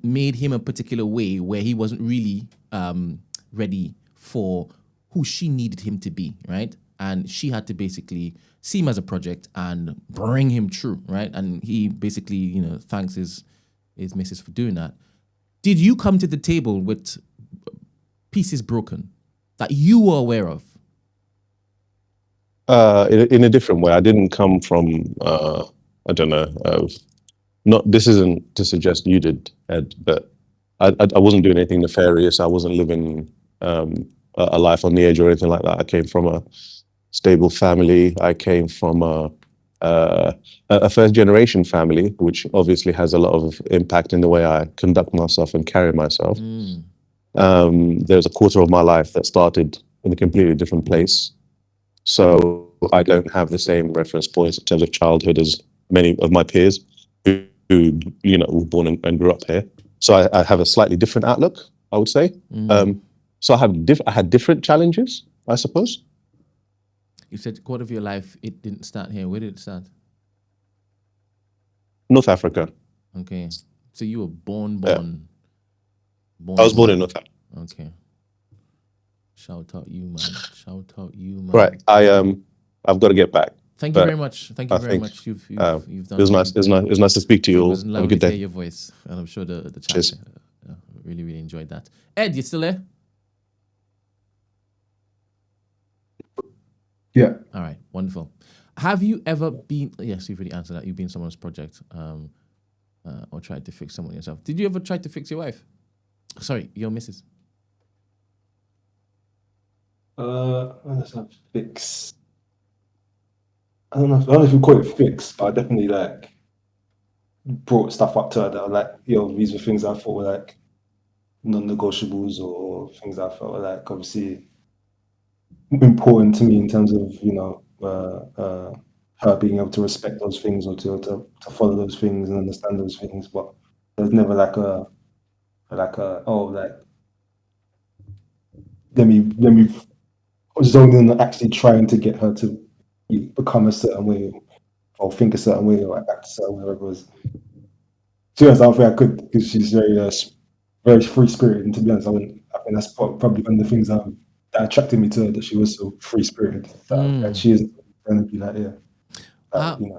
made him a particular way where he wasn't really ready for who she needed him to be, right? And she had to basically see him as a project and bring him through, right? And he basically, thanks his missus for doing that. Did you come to the table with pieces broken that you were aware of? In a different way. I didn't come from, I don't know, this isn't to suggest you did, Ed, but I wasn't doing anything nefarious. I wasn't living a life on the edge or anything like that. I came from a stable family. I came from a first-generation family, which obviously has a lot of impact in the way I conduct myself and carry myself. There's a quarter of my life that started in a completely different place. So I don't have the same reference points in terms of childhood as many of my peers who were born and grew up here. So I have a slightly different outlook, I would say. So I had different challenges, I suppose. You said quarter of your life, it didn't start here. Where did it start? North Africa. Okay. So you were born. I was born in North Africa. Okay. Shout out you, man. Right. I've got to get back. Thank you very much. You've done. It was nice. It was nice to speak to you all. It was lovely to hear your voice, and I'm sure the chat really, really enjoyed that. Ed, you still there? Yeah. All right. Wonderful. Have you ever been? Yes, you've already answered that. You've been someone's project, or tried to fix someone yourself. Did you ever try to fix your wife? Sorry, your missus. Fix. I don't know if we call it fix, but I definitely brought stuff up to her that these were things I thought were non-negotiables or things I felt were obviously important to me in terms of her being able to respect those things or to follow those things and understand those things. But there's never let me zone in on actually trying to get her to become a certain way or think a certain way or act a certain way, whatever it was. To be honest, I don't think I could, because she's very free-spirited, and to be honest, I think that's probably one of the things that attracted me to her, that she was so free-spirited. That she isn't going to be like, yeah.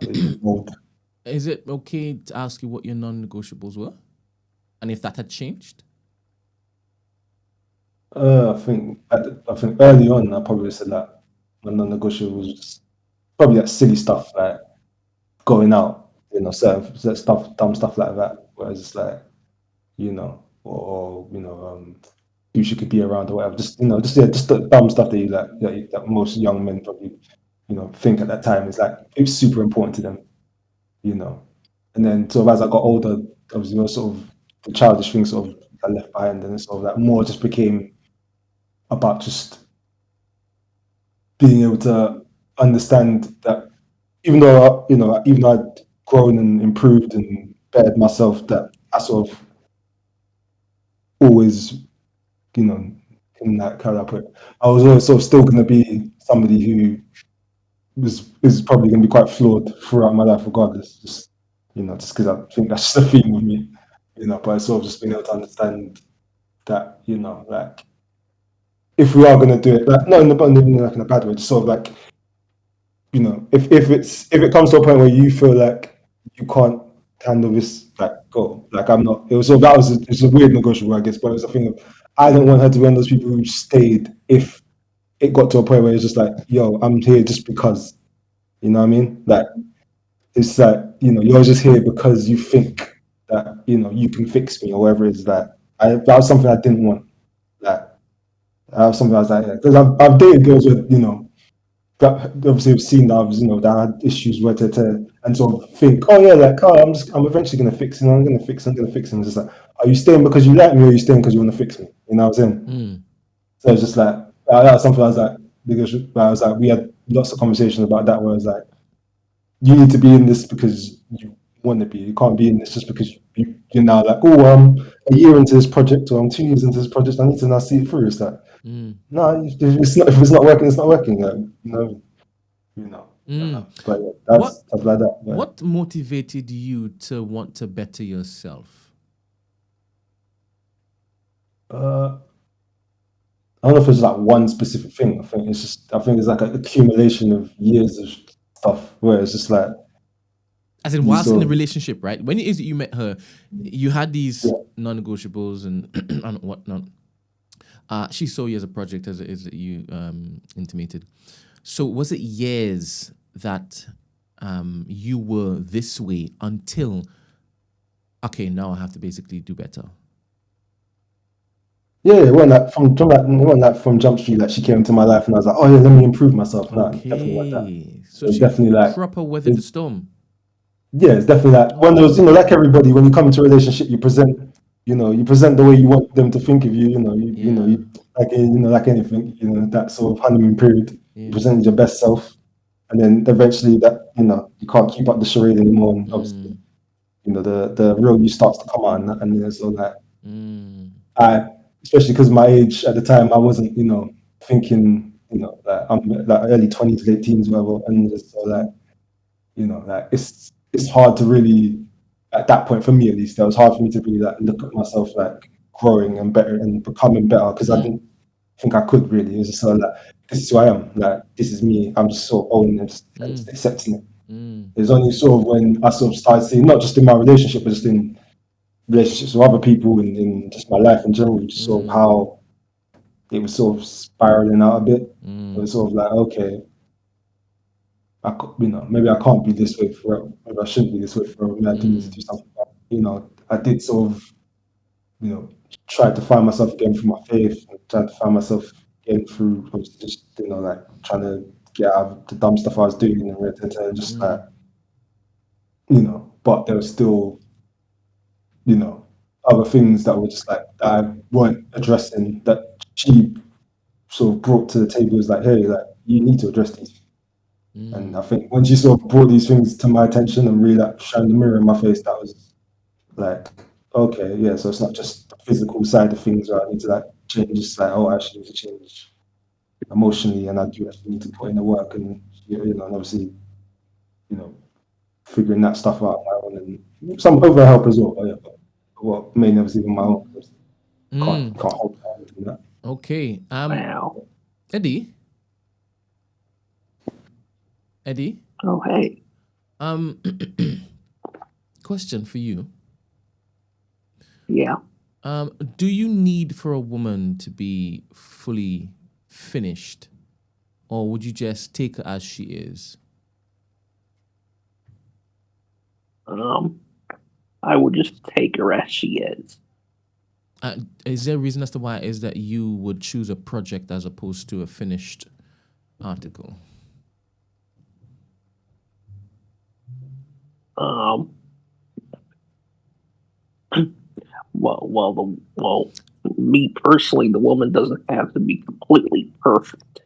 Is involved. Is it okay to ask you what your non-negotiables were, and if that had changed? I think early on I probably said that my non-negotiable was just probably that silly stuff like going out, certain stuff, dumb stuff like that. Whereas it's like, or who she could be around or whatever. Just just the dumb stuff that that most young men probably think at that time is like it's super important to them, And then sort of as I got older, obviously sort of the childish things sort of got left behind, and it's sort of like more just became about just being able to understand that even though I'd grown and improved and bettered myself, that I sort of always, in that kind of put, I was always sort of still going to be somebody who is probably going to be quite flawed throughout my life, regardless. Just because I think that's just a theme with me, But I sort of just being able to understand that, like if we are going to do it, like not in a bad way, just sort of like, if it comes to a point where you feel like you can't handle this, like go, like I'm not. It was sort of it's a weird negotiable, I guess, but it was a thing of I don't want her to be one of those people who stayed if it got to a point where it's just like, yo, I'm here just because, you know what I mean? Like it's like, you're just here because you think that you can fix me or whatever it is. That was something I didn't want. Like I was something I was like, because I've dated girls with that obviously have seen that I was, that I had issues with it and sort of think, oh yeah, like, oh, I'm eventually gonna fix him. I'm gonna fix him. And just like, are you staying because you like me, or are you staying because you want to fix me? You know what I'm saying? So it's just like that was something I was like, because I was like, we had lots of conversations about that, where I was like, you need to be in this because you want to be. You can't be in this just because you're now like, oh, I'm a year into this project, or I'm 2 years into this project. I need to now see it through. It's like, no, if it's not working, it's not working. But yeah, that's stuff like that. Yeah. What motivated you to want to better yourself? I don't know if it's like one specific thing. I think it's like an accumulation of years of stuff where it's just like, as in whilst in the relationship, right? When it is that you met her, you had these non-negotiables and and whatnot. She saw you as a project, as it is that you intimated. So was it years that you were this way until, okay, now I have to basically do better? Yeah, it wasn't from Jump Street that she came into my life and I was like, oh yeah, let me improve myself. No, definitely like that. So she definitely like proper weathered the storm. Yeah, it's definitely like one of those, like everybody, when you come into a relationship, you present the way you want them to think of you, like anything, that sort of honeymoon period. You present your best self, and then eventually that, you can't keep up the charade anymore, and obviously, the real you starts to come out, and it's all that. Especially because my age at the time, I wasn't, thinking, like I'm like early 20s, late teens, whatever, and just so like, like it's hard to really, at that point for me at least, it was hard for me to really like look at myself like growing and better and becoming better, because I didn't think I could really. It was just sort of like, this is who I am, like this is me. I'm just sort of owning it and just accepting it. It was only sort of when I sort of started seeing, not just in my relationship, but just in relationships with other people and in just my life in general, just sort of how it was sort of spiraling out a bit. It was sort of like, okay, maybe I can't be this way forever. Maybe I shouldn't be this way forever. Maybe I do need to do something. But, I did sort of, try to find myself again through my faith, and try to find myself again through just, like trying to get out of the dumb stuff I was doing and just like, but there was still, other things that were just like, that I weren't addressing, that she sort of brought to the table. Was like, hey, like you need to address these. And I think when she sort of brought these things to my attention and really like shined the mirror in my face, that was like, okay, yeah, so it's not just the physical side of things where I need to like change. It's like, oh, I actually need to change emotionally, and I do actually need to put in the work, and and obviously, figuring that stuff out on my own, and some other help as well. But mainly obviously on my own. Can't hold that. Okay. Wow. Eddie. Oh, hey. Um, question for you. Yeah. Do you need for a woman to be fully finished, or would you just take her as she is? I would just take her as she is. Is there a reason as to why it is that you would choose a project as opposed to a finished article? Um, well, me personally, the woman doesn't have to be completely perfect.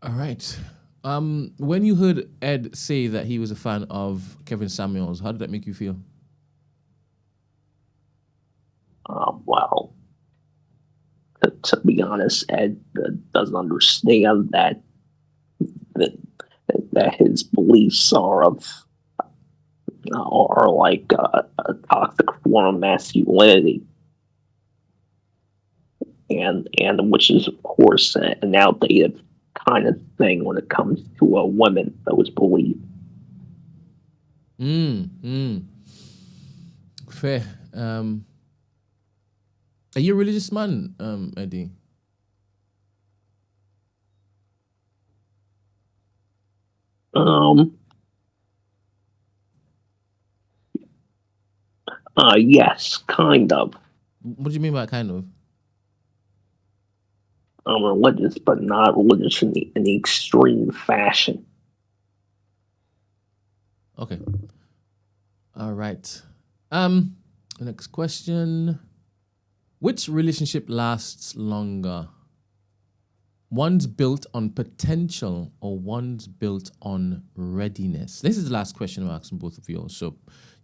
All right. When you heard Ed say that he was a fan of Kevin Samuels, how did that make you feel? Well, to be honest, Ed doesn't understand that that his beliefs are like a toxic form of masculinity, and which is of course an outdated kind of thing when it comes to a women. Those beliefs. Fair. Are you a religious man, Eddie? Um. Yes, kind of. What do you mean by kind of? I'm religious, but not religious in the extreme fashion. Okay. All right. The next question. Which relationship lasts longer? One's built on potential or one's built on readiness? This is the last question I'm asking both of you, so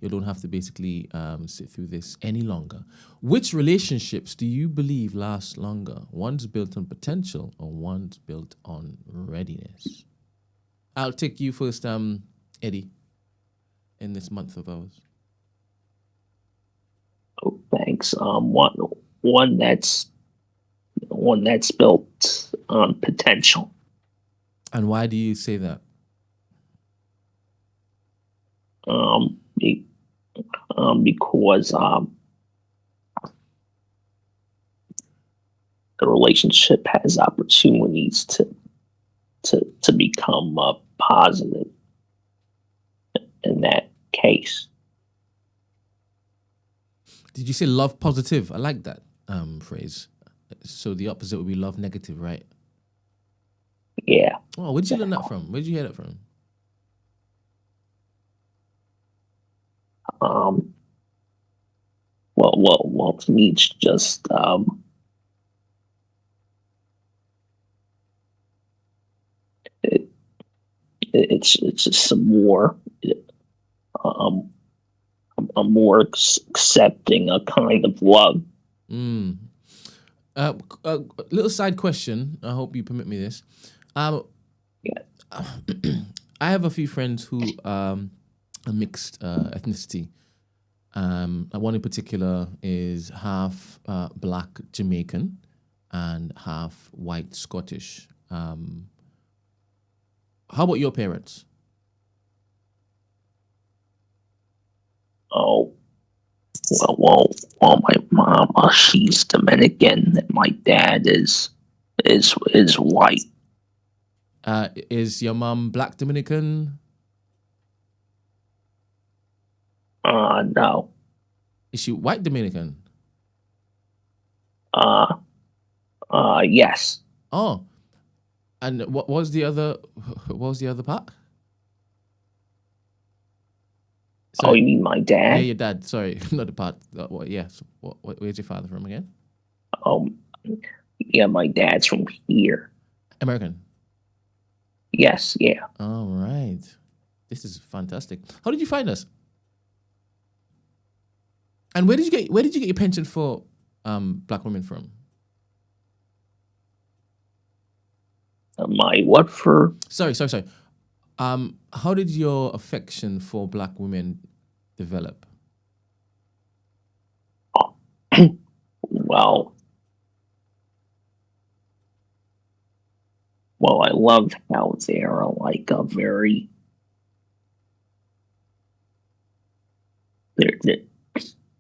you don't have to basically sit through this any longer. Which relationships do you believe last longer? One's built on potential or one's built on readiness? I'll take you first, Eddie, in this month of ours. Oh, thanks. One that's built on potential. And why do you say that? Because the relationship has opportunities to become positive in that case. Did you say love positive? I like that phrase. So the opposite would be love negative, right? Yeah. Oh, where'd you learn that from? Where'd you hear that from? Well. To me, it's just it's just some more a more accepting a kind of love. Little side question. I hope you permit me this. Yeah. I have a few friends who are mixed ethnicity. One in particular is half black Jamaican and half white Scottish. How about your parents? Oh, well, my mom, she's Dominican, and my dad is white. Is your mom black Dominican? No. Is she white Dominican? Yes. Oh, and what was the other? What was the other part? Sorry. Oh, you mean my dad? Yeah, your dad. Sorry, not the part. Yes. Where's your father from again? Yeah, my dad's from here. American. Yes. Yeah. All right. This is fantastic. How did you find us? And where did you get your penchant for black women from? My what for? Sorry. How did your affection for black women develop? Well, Well, I love how they're like a very they're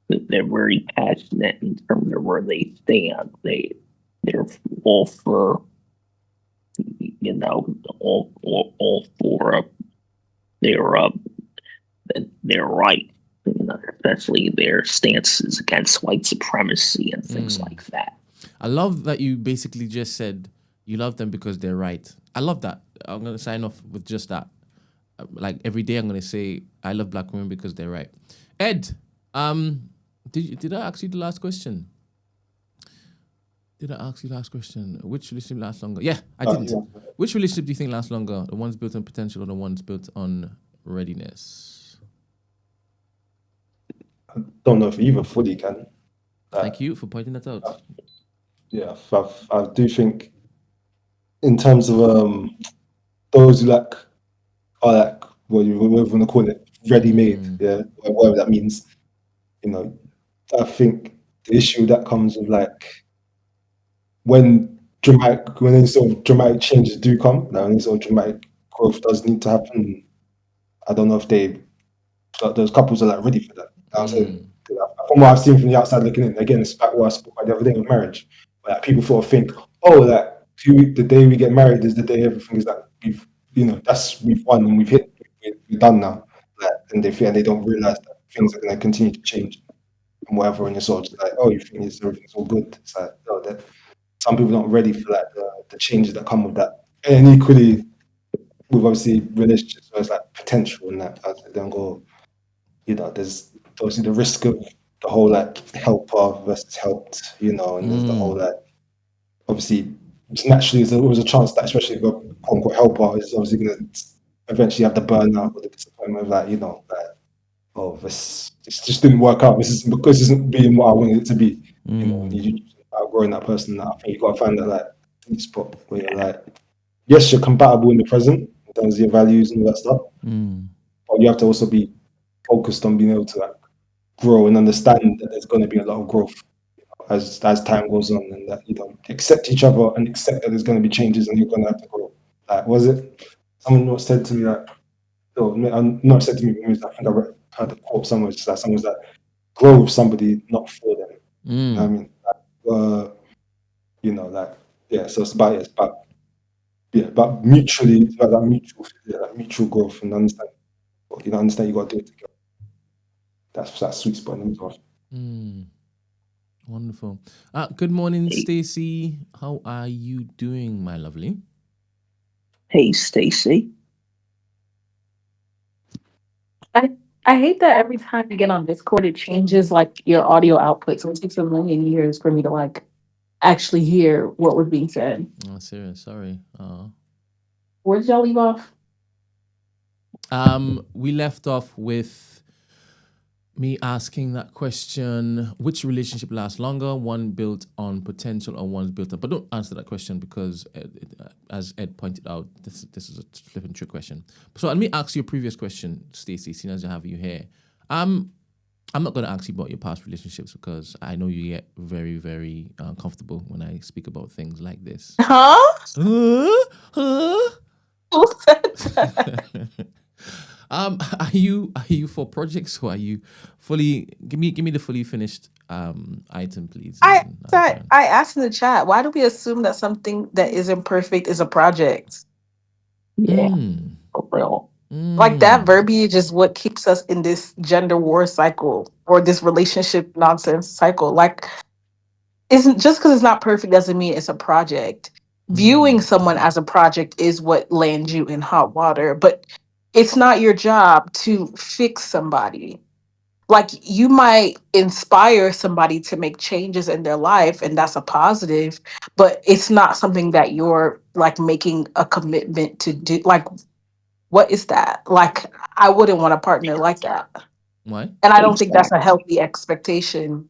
they're very passionate in terms of where they stand. They're all for all for their their right. Especially their stances against white supremacy and things like that. I love that you basically just said you love them because they're right. I love that. I'm gonna sign off with just that. Like every day, I'm gonna say I love black women because they're right. Ed, did I ask you the last question? Did I ask you the last question? Which relationship lasts longer? Yeah, I didn't. Yeah. Which relationship do you think lasts longer? The ones built on potential or the ones built on readiness? Don't know if either fully can. Thank you for pointing that out. Yeah, I do think in terms of those who like are like what you want to call it, ready made, yeah, whatever that means. You know, I think the issue that comes with like when any sort of dramatic changes do come, like any sort of dramatic growth does need to happen. I don't know if those couples are like ready for that. I'm saying, from what I've seen from the outside looking in, again, it's back what I spoke about the other day with marriage. Like people sort of think, oh, like the day we get married is the day everything is like we've won and we're done now. Like, and they don't realize that things are going to continue to change and whatever. And you're sort of just like, oh, you think everything's all good. It's like, no, that some people not ready for like the changes that come with that. And equally with obviously relationships, where it's like potential and that as they don't go, there's obviously the risk of the whole like helper versus helped, and there's the whole like obviously it's naturally there's always a chance that especially if a quote unquote helper is obviously gonna eventually have the burnout or the disappointment of like, oh this just didn't work out. This isn't being what I wanted it to be. And you outgrowing that person. I think you gotta find that like sweet spot where you're like, yes, you're compatible in the present in terms of your values and all that stuff. But you have to also be focused on being able to like grow and understand that there's going to be a lot of growth as time goes on, and that accept each other and accept that there's going to be changes and you're going to have to grow. Like, was it someone not said to me that? No, not said to me. I think I heard a quote somewhere. Just like someone's like, grow with somebody, not for them. You know what I mean, So it's about mutually, it's about that mutual growth and understand. Understand you got to do it together. That's that sweet spot in the middle. Wonderful. Good morning, Stacey. How are you doing, my lovely? Hey, Stacey. I hate that every time you get on Discord, it changes like your audio output. So it takes a million years for me to like actually hear what was being said. Oh, serious. Sorry. Where did y'all leave off? We left off with me asking that question: which relationship lasts longer, one built on potential or one's built on? But don't answer that question because, as Ed pointed out, this is a flipping trick question. So let me ask you a previous question, Stacey, seeing as I have you here. I'm not going to ask you about your past relationships because I know you get very, very uncomfortable when I speak about things like this. Huh? Who said that? Are you for projects or are you fully? Give me the fully finished item, please. I asked in the chat, why do we assume that something that isn't perfect is a project? Yeah, for real. Like that verbiage is what keeps us in this gender war cycle or this relationship nonsense cycle. Like, isn't just because it's not perfect doesn't mean it's a project. Viewing someone as a project is what lands you in hot water, but it's not your job to fix somebody. Like, you might inspire somebody to make changes in their life, and that's a positive, but it's not something that you're like making a commitment to do. Like, what is that? Like, I wouldn't want a partner like that. Why? And I don't think that's a healthy expectation,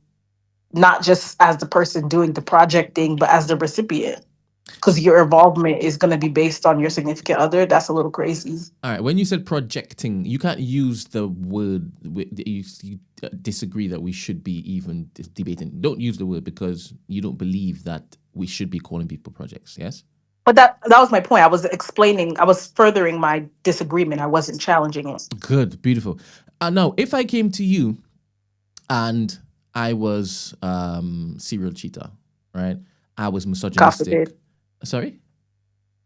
not just as the person doing the projecting, but as the recipient. Because your involvement is going to be based on your significant other. That's a little crazy. All right. When you said projecting, you can't use the word. You disagree that we should be even debating. Don't use the word because you don't believe that we should be calling people projects. Yes. But that was my point. I was explaining. I was furthering my disagreement. I wasn't challenging it. Good, beautiful. Now, if I came to you and I was serial cheater, right? I was God misogynistic. forbid. Sorry?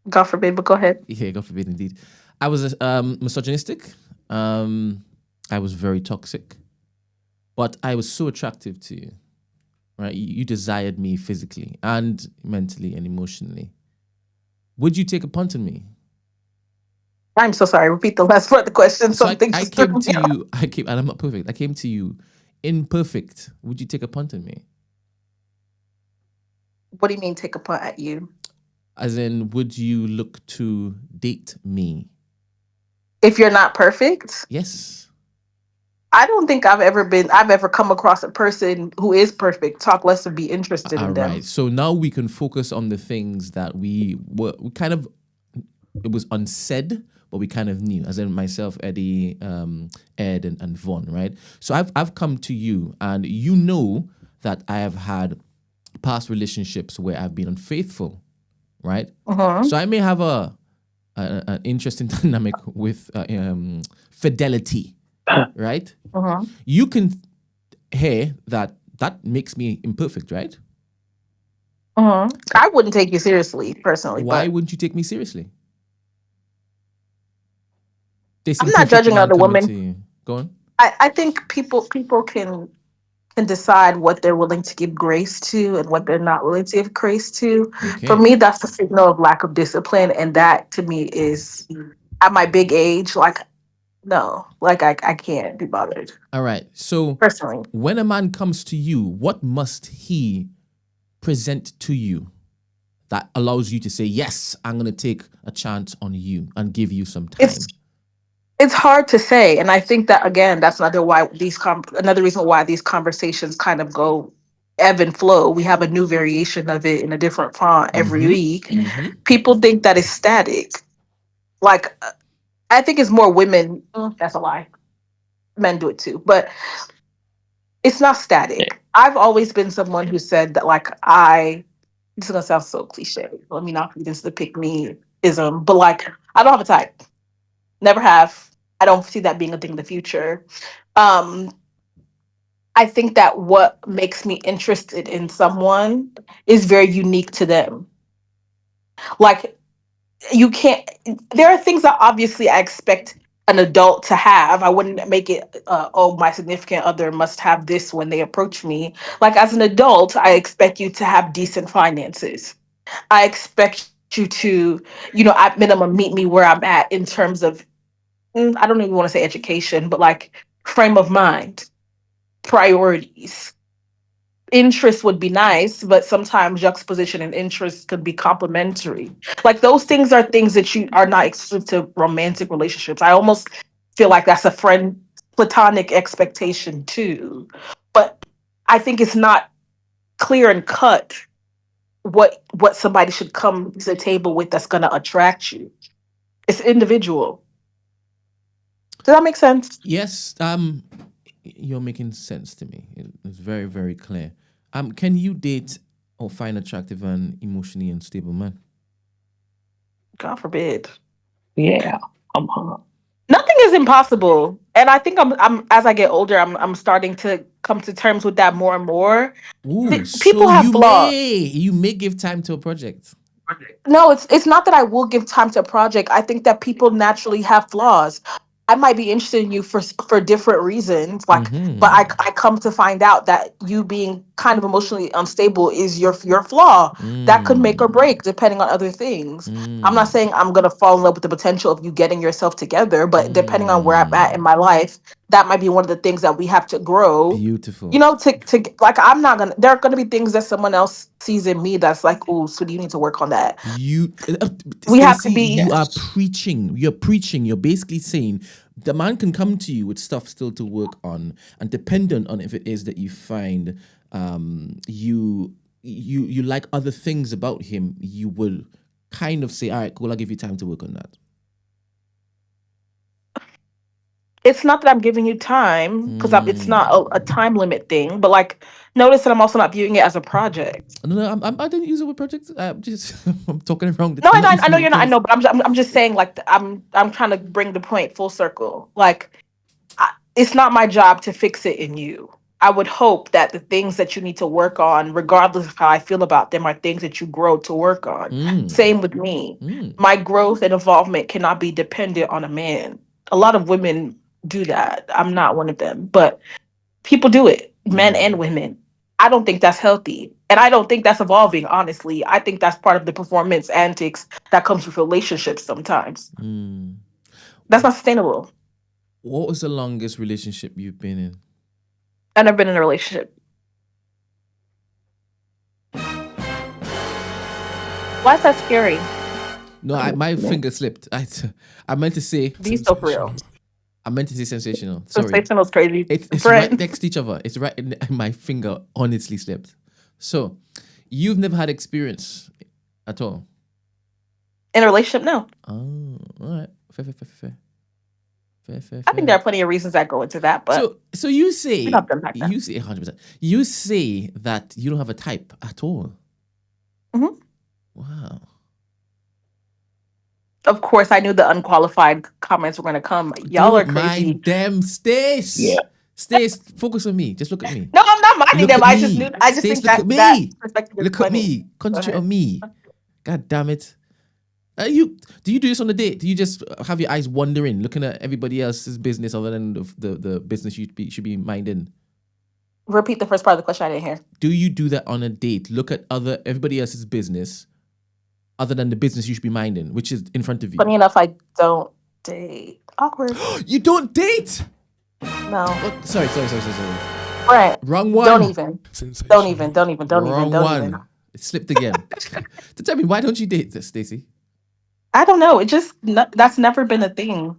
God forbid. But go ahead. Yeah, God forbid, indeed. I was misogynistic. I was very toxic, but I was so attractive to you, right? You desired me physically and mentally and emotionally. Would you take a punt on me? I'm so sorry. Repeat the last part of the question. So Something I just threw came me to off. you. And I'm not perfect. I came to you imperfect. Would you take a punt on me? What do you mean take a punt at you? As in, would you look to date me? If you're not perfect, Yes. I don't think I've ever come across a person who is perfect, talk less of be interested All in them. right. So now we can focus on the things that we kind of, it was unsaid, but we kind of knew, as in myself, Eddie, Ed, and Vaughn, right? So I've come to you, and you know that I have had past relationships where I've been unfaithful, right? Mm-hmm. So I may have an interesting dynamic with fidelity, right? Mm-hmm. You can hear that makes me imperfect, right? Mm-hmm. I wouldn't take you seriously personally, Why but wouldn't you take me seriously? This I'm not imperfect judging man other coming women. to you. Go on. I think people can decide what they're willing to give grace to and what they're not willing to give grace to. For Okay. me, that's a signal of lack of discipline, and that to me is at my big age, like no, like I can't be bothered All right. So personally. when a man comes to you, what must he present to you that allows you to say, yes, I'm going to take a chance on you and give you some It's time? it's hard to say, and I think that again, that's another reason why these conversations kind of go ebb and flow. We have a new variation of it in a different font every Mm-hmm. week. Mm-hmm. People think that it's static. Like I think it's more women. That's a lie. Men do it too, but it's not Yeah. static. I've always been someone who said that, like, this is gonna sound so cliche. Let me not get into the pick me ism, but like, I don't have a type. Never have. I don't see that being a thing in the future. Um, I think that what makes me interested in someone is very unique to them. Like, you can't, there are things that obviously I expect an adult to have. I wouldn't make it oh, my significant other must have this when they approach me. Like, as an adult, I expect you to have decent finances. I expect you to, at minimum meet me where I'm at in terms of, I don't even want to say education, but like frame of mind, priorities. Interest would be nice, but sometimes juxtaposition and interest could be complementary. Like those things are things that you are not exclusive to romantic relationships. I almost feel like that's a friend platonic expectation too. But I think it's not clear and cut what somebody should come to the table with that's gonna attract you. It's individual. Does that make sense? Yes. You're making sense to me. It's very, very clear. Can you date or find attractive and emotionally unstable man? God forbid. Yeah. I'm hot. Nothing is impossible, and I think I'm as I get older, I'm starting to come to terms with that more and more. Ooh, People so have flaws. you may give time to a project. No, it's not that I will give time to a project. I think that people naturally have flaws. I might be interested in you for different reasons, like, but Mm-hmm. I come to find out that you being kind of emotionally unstable is your flaw. That could make or Mm. break depending on other things. I'm not Mm. saying I'm gonna fall in love with the potential of you getting yourself together, but depending on where I'm at in Mm. my life, that might be one of the things that we have to grow. Beautiful. To like, I'm not gonna. There are gonna be things that someone else sees in me that's like, oh, so you need to work on that. We have to Stacey, be. you are Yes. preaching. You're preaching. You're basically saying the man can come to you with stuff still to work on, and dependent on if it is that you find you like other things about him, you would kind of say, all right, cool, I'll give you time to work on that. It's not that I'm giving you time because it's not a time limit thing, but like notice that I'm also not viewing it as a project. No, I didn't use the word project. I'm just I'm talking around. No, I'm not I using know the word you're not. I project. know, but I'm just saying like I'm trying to bring the point full circle. Like it's not my job to fix it in you. I would hope that the things that you need to work on, regardless of how I feel about them, are things that you grow to work on. Same with me. My growth and involvement cannot be dependent on a man. A lot of women do that. I'm not one of them, but people do it, men and women. I don't think that's healthy. And I don't think that's evolving, honestly. I think that's part of the performance antics that comes with relationships sometimes. That's not sustainable. What was the longest relationship you've been in? I've never been in a relationship. Why is that scary? No, my finger slipped. I meant to say. Be so for real. I meant to say sensational. Sorry. Sensational is crazy. It's right next to each other. It's right in my finger honestly slipped. So, you've never had experience at all? In a relationship, no. Oh, all right. Fair. I think there are plenty of reasons that go into that, but so you say we don't have to unpack that. you say 100%. You say that you don't have a type at all. Wow. Of course, I knew the unqualified comments were going to come. Y'all are crazy. Mind them, Stace. Yeah. Stace, focus on me. Just look at me. No, I'm not minding Look them. at I me. just knew. I just Stace, think look that at me. that perspective is Look funny. at me. Concentrate on me. God damn it. Do you do this on a date? Do you just have your eyes wandering, looking at everybody else's business other than the business you should be minding? Repeat the first part of the question. I didn't hear. Do you do that on a date? Look at everybody else's business other than the business you should be minding, which is in front of you. Funny enough, I don't date. Awkward. You don't date? No. Oh, sorry. Brent. Wrong one. Don't even. Wrong one. It slipped again. To tell me, why don't you date this, Stacey? I don't know. It just that's never been a thing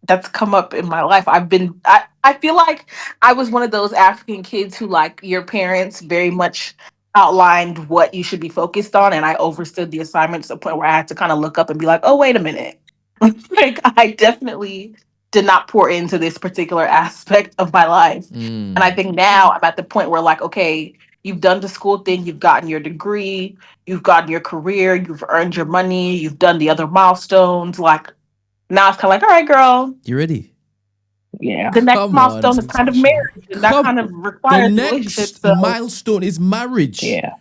that's come up in my life. I feel like I was one of those African kids who, like, your parents very much outlined what you should be focused on, and I overstood the assignment to the point where I had to kind of look up and be like, oh, wait a minute. Like, I definitely did not pour into this particular aspect of my life. And I think now I'm at the point where, like, okay, you've done the school thing, you've gotten your degree, you've gotten your career, you've earned your money, you've done the other milestones. Like, now it's kind of like, all right, girl. You ready? Yeah. The next milestone is kind of marriage, and that kind of requires the relationships. next So milestone is marriage. Yeah.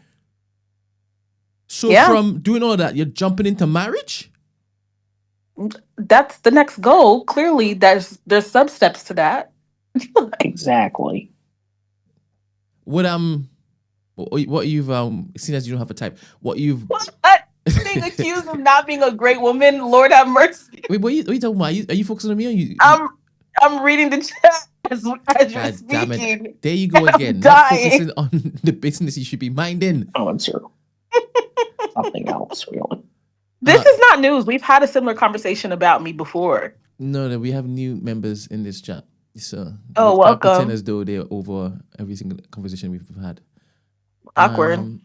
So from doing all that, you're jumping into marriage? that's the next goal. Clearly, there's sub steps to that. Exactly. What you've seen as you don't have a type. What Being accused of not being a great woman, Lord have mercy. Wait, what are you talking about? Are you focusing on me or you? I'm reading the chat as you're God damn speaking. it. There you go again. Not focusing on the business you should be minding. Oh, it's something else, really. This is not news. We've had a similar conversation about me before. No, we have new members in this chat. So welcome. pretend as though they're over every single conversation we've had. Awkward.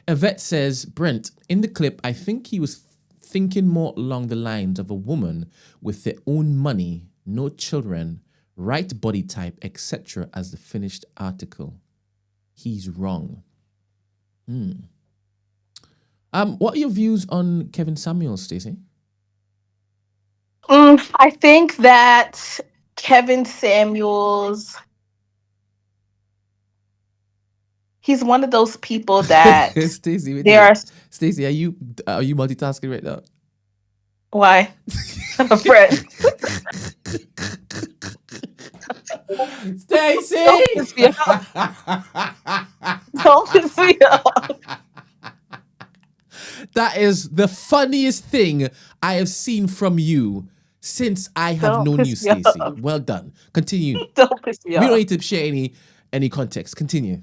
Yvette says, Brent, in the clip, I think he was thinking more along the lines of a woman with their own money, no children, right body type, etc. as the finished article. He's wrong. What are your views on Kevin Samuels, Stacey? I think that Kevin Samuels, he's one of those people that Stacey, Stacey, are you multitasking right now? Why? I'm a friend. Stacey! Don't piss me off. That is the funniest thing I have seen from you since I have known you, Stacey. Well done. Continue. Don't piss me off. We don't need to share any context. Continue.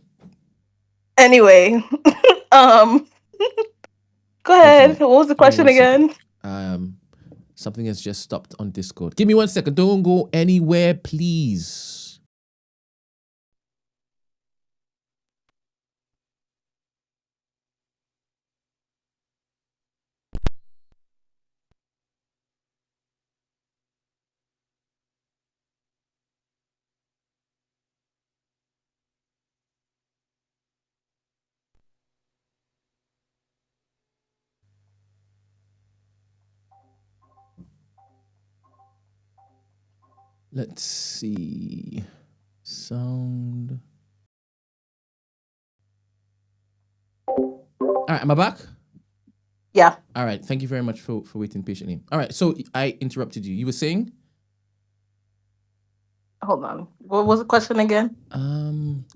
Anyway, go ahead. What was the question again? Something has just stopped on Discord. Give me 1 second. Don't go anywhere, please. Let's see. Sound. All right, am I back? Yeah. All right. Thank you very much for waiting patiently. All right. So I interrupted you. You were saying? Hold on. What was the question again?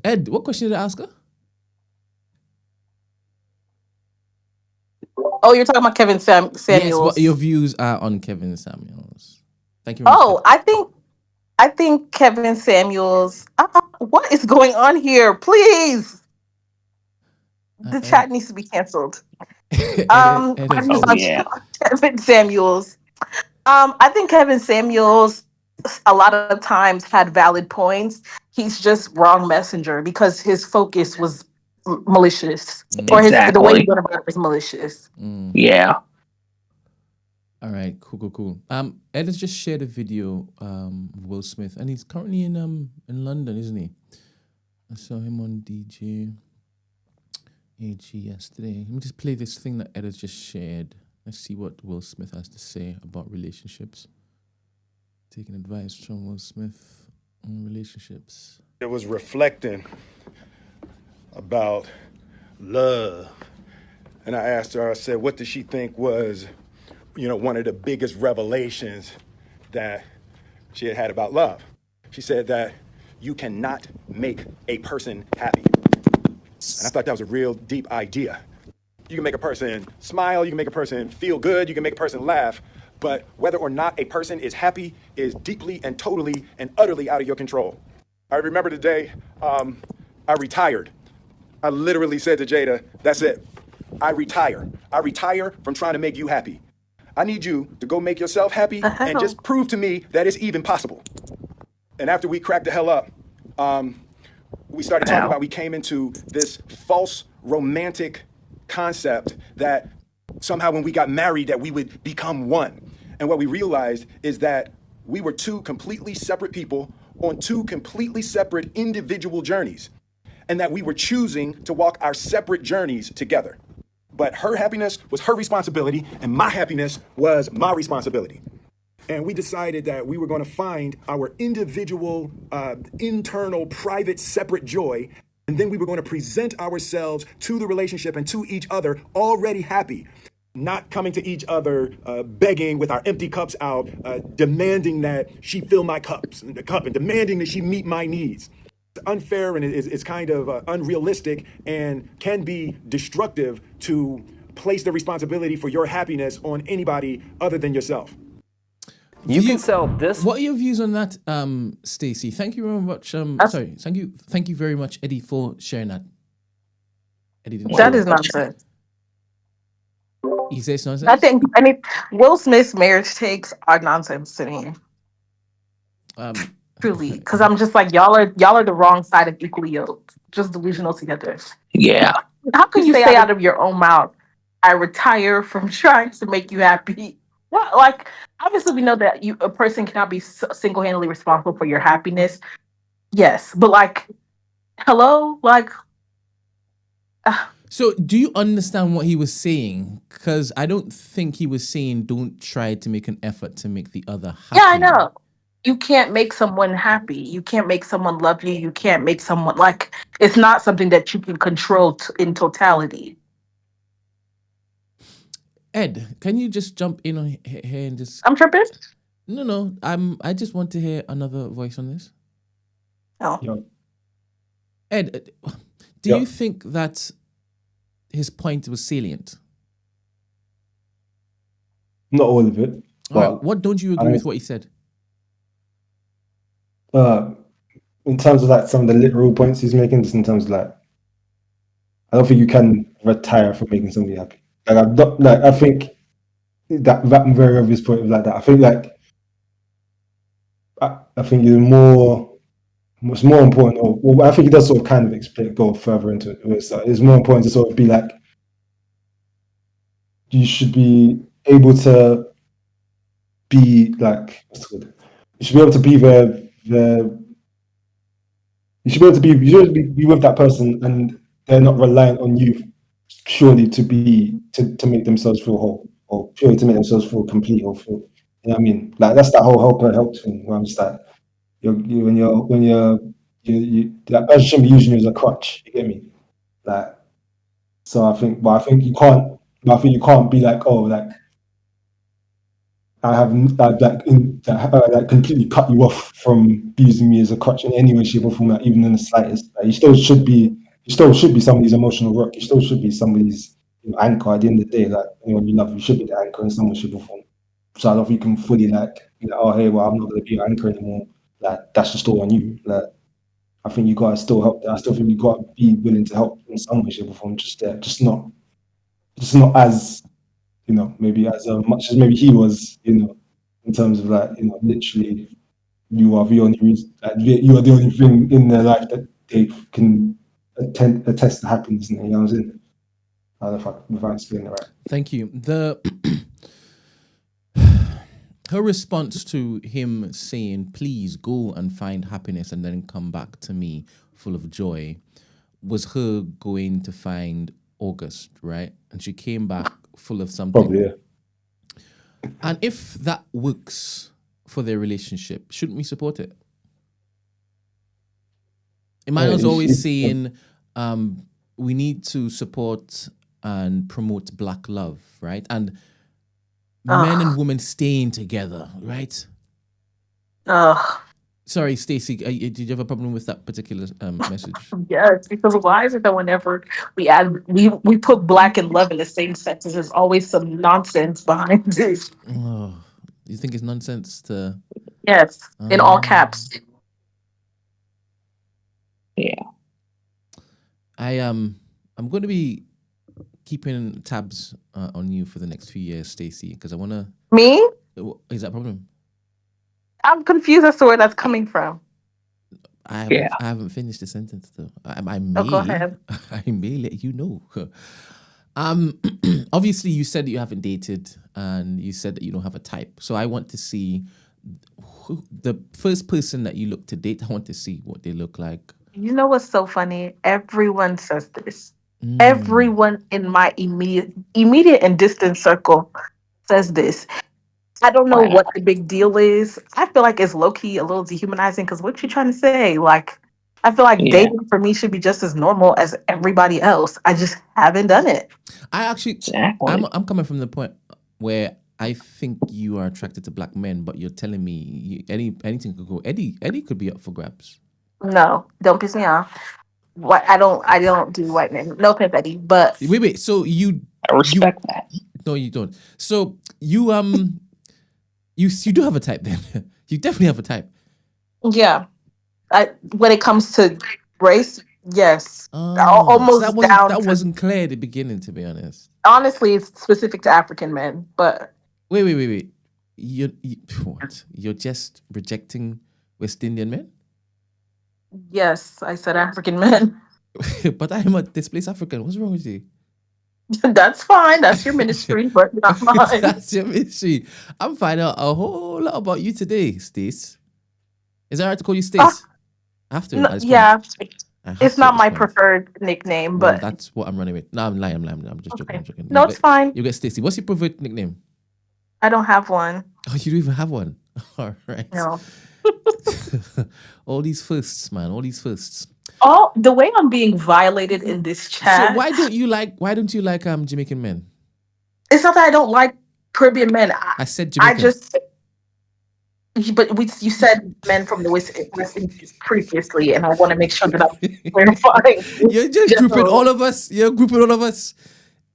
Ed, what question did I ask her? Oh, you're talking about Kevin Samuels. Yes, what your views are on Kevin Samuels. Thank you very much. Oh, I think Kevin Samuels. What is going on here? Please, the chat needs to be canceled. My views on Kevin Samuels. I think Kevin Samuels a lot of times had valid points. He's just wrong messenger because his focus was malicious, or the way he went about it was malicious. Yeah. All right, cool. Ed has just shared a video of Will Smith, and he's currently in London, isn't he? I saw him on DJ AG yesterday. Let me just play this thing that Ed has just shared. Let's see what Will Smith has to say about relationships. Taking advice from Will Smith on relationships. It was reflecting about love. And I asked her, I said, what does she think was, one of the biggest revelations that she had about love? She said that you cannot make a person happy. And I thought that was a real deep idea. You can make a person smile, you can make a person feel good, you can make a person laugh, but whether or not a person is happy is deeply and totally and utterly out of your control. I remember the day I retired. I literally said to Jada, that's it. I retire. I retire from trying to make you happy. I need you to go make yourself happy and just prove to me that it's even possible. And after we cracked the hell up, we started talking about, we came into this false romantic concept that somehow when we got married that we would become one. And what we realized is that we were two completely separate people on two completely separate individual journeys, and that we were choosing to walk our separate journeys together. But her happiness was her responsibility, and my happiness was my responsibility. And we decided that we were going to find our individual, internal, private, separate joy. And then we were going to present ourselves to the relationship and to each other already happy, not coming to each other begging with our empty cups out, demanding that she fill my cup and demanding that she meet my needs. It's unfair and it's kind of unrealistic and can be destructive to place the responsibility for your happiness on anybody other than yourself. You can sell this. What are your views on that, Stacey? Thank you very much. Thank you very much, Eddie, for sharing that. Eddie didn't. That is nonsense. He says nonsense. I think Will Smith's marriage takes are nonsense to me. Truly, because I'm just like y'all are the wrong side of equally yoked, just delusional together. Yeah. How can you say out of your own mouth, "I retire from trying to make you happy"? Well, like obviously we know that a person cannot be single-handedly responsible for your happiness. Yes, but like, hello, like. So, do you understand what he was saying? Because I don't think he was saying don't try to make an effort to make the other happy. Yeah, I know. You can't make someone happy. You can't make someone love you. You can't make someone like. It's not something that you can control in totality. Ed, can you just jump in on here and just... I'm tripping? No. I just want to hear another voice on this. Oh. Yeah. Ed, do you think that his point was salient? Not all of it. Right. What don't you agree with what he said? In terms of like some of the literal points he's making, just in terms of like, I don't think you can retire from making somebody happy. Like I think that very obvious point of like that. I think like I think it's more important. Or I think it does sort of kind of go further into it. It's more important to sort of be like, you should be able to be like, what's it called? You should be able to be you should be with that person, and they're not reliant on you purely to make themselves feel whole, or purely to make themselves feel complete, or feel, you know what I mean? Like that's that whole help thing where I'm just like, that person shouldn't be using you as a crutch. You get me? Like, so I think you can't. I think you can't be like, oh, like I've completely cut you off from using me as a crutch in any way, shape, or form, like, even in the slightest. Like, you still should be somebody's emotional rock. You still should be somebody's anchor. At the end of the day, like anyone you love, you should be the anchor in some way, shape, or form. So I don't think you can fully be like, oh hey, well I'm not gonna be your anchor anymore. Like that's just all on you. Like I think you gotta still help. I still think you gotta be willing to help in some way, shape, or form. Just not as maybe as much as maybe he was, in terms of like, literally, you are the only reason, you are the only thing in their life that they can attest to happiness. You know what I'm saying? I don't know if I explain it right. Thank you. Her response to him saying, "Please go and find happiness and then come back to me full of joy," was her going to find August, right? And she came back full of something. Probably, yeah. And if that works for their relationship, shouldn't we support it? Emmanuel's always saying we need to support and promote Black love, right? And men and women staying together, right? Sorry, Stacey, did you have a problem with that particular message? Yes, because why is it that whenever we put Black and love in the same sentence, there's always some nonsense behind it. Oh, you think it's nonsense to? Yes, in all caps. Yeah. I'm going to be keeping tabs on you for the next few years, Stacey, because I want to. Me? Is that a problem? I'm confused as to where that's coming from. I haven't finished the sentence though. I may. Go ahead. I may let you know. Obviously, you said that you haven't dated, and you said that you don't have a type. So I want to see the first person that you look to date. I want to see what they look like. You know what's so funny? Everyone says this. Everyone in my immediate and distant circle says this. I don't know what the big deal is. I feel like it's low-key a little dehumanizing because what you trying to say? Like, I feel like dating for me should be just as normal as everybody else. I just haven't done it. I actually, I'm coming from the point where I think you are attracted to Black men, but you're telling me anything could go. Eddie could be up for grabs. No, don't piss me off. I don't do white men. No offense, Eddie, but wait. So I respect that. No, you don't. So you you do have a type then. You definitely have a type. Yeah. When it comes to race, yes. Almost so that wasn't clear at the beginning, to be honest. Honestly, it's specific to African men, but wait. What? You're just rejecting West Indian men? Yes, I said African men. But I'm a displaced African. What's wrong with you? That's fine. That's your ministry, but not mine. That's your ministry. I'm finding out a whole lot about you today, Stace. Is that right to call you Stace? I have to. No, yeah. It's not my preferred nickname, but that's what I'm running with. No, I'm lying. I'm just joking. Okay. No, it's fine. You get Stacey. What's your preferred nickname? I don't have one. Oh, you don't even have one? All right. No. All these firsts, man. All these firsts. Oh, the way I'm being violated in this chat. So why don't you like Jamaican men? It's not that I don't like Caribbean men. I said Jamaican. But you said men from the West Indies previously, and I want to make sure that I'm clarifying. You're just grouping all of us. You're grouping all of us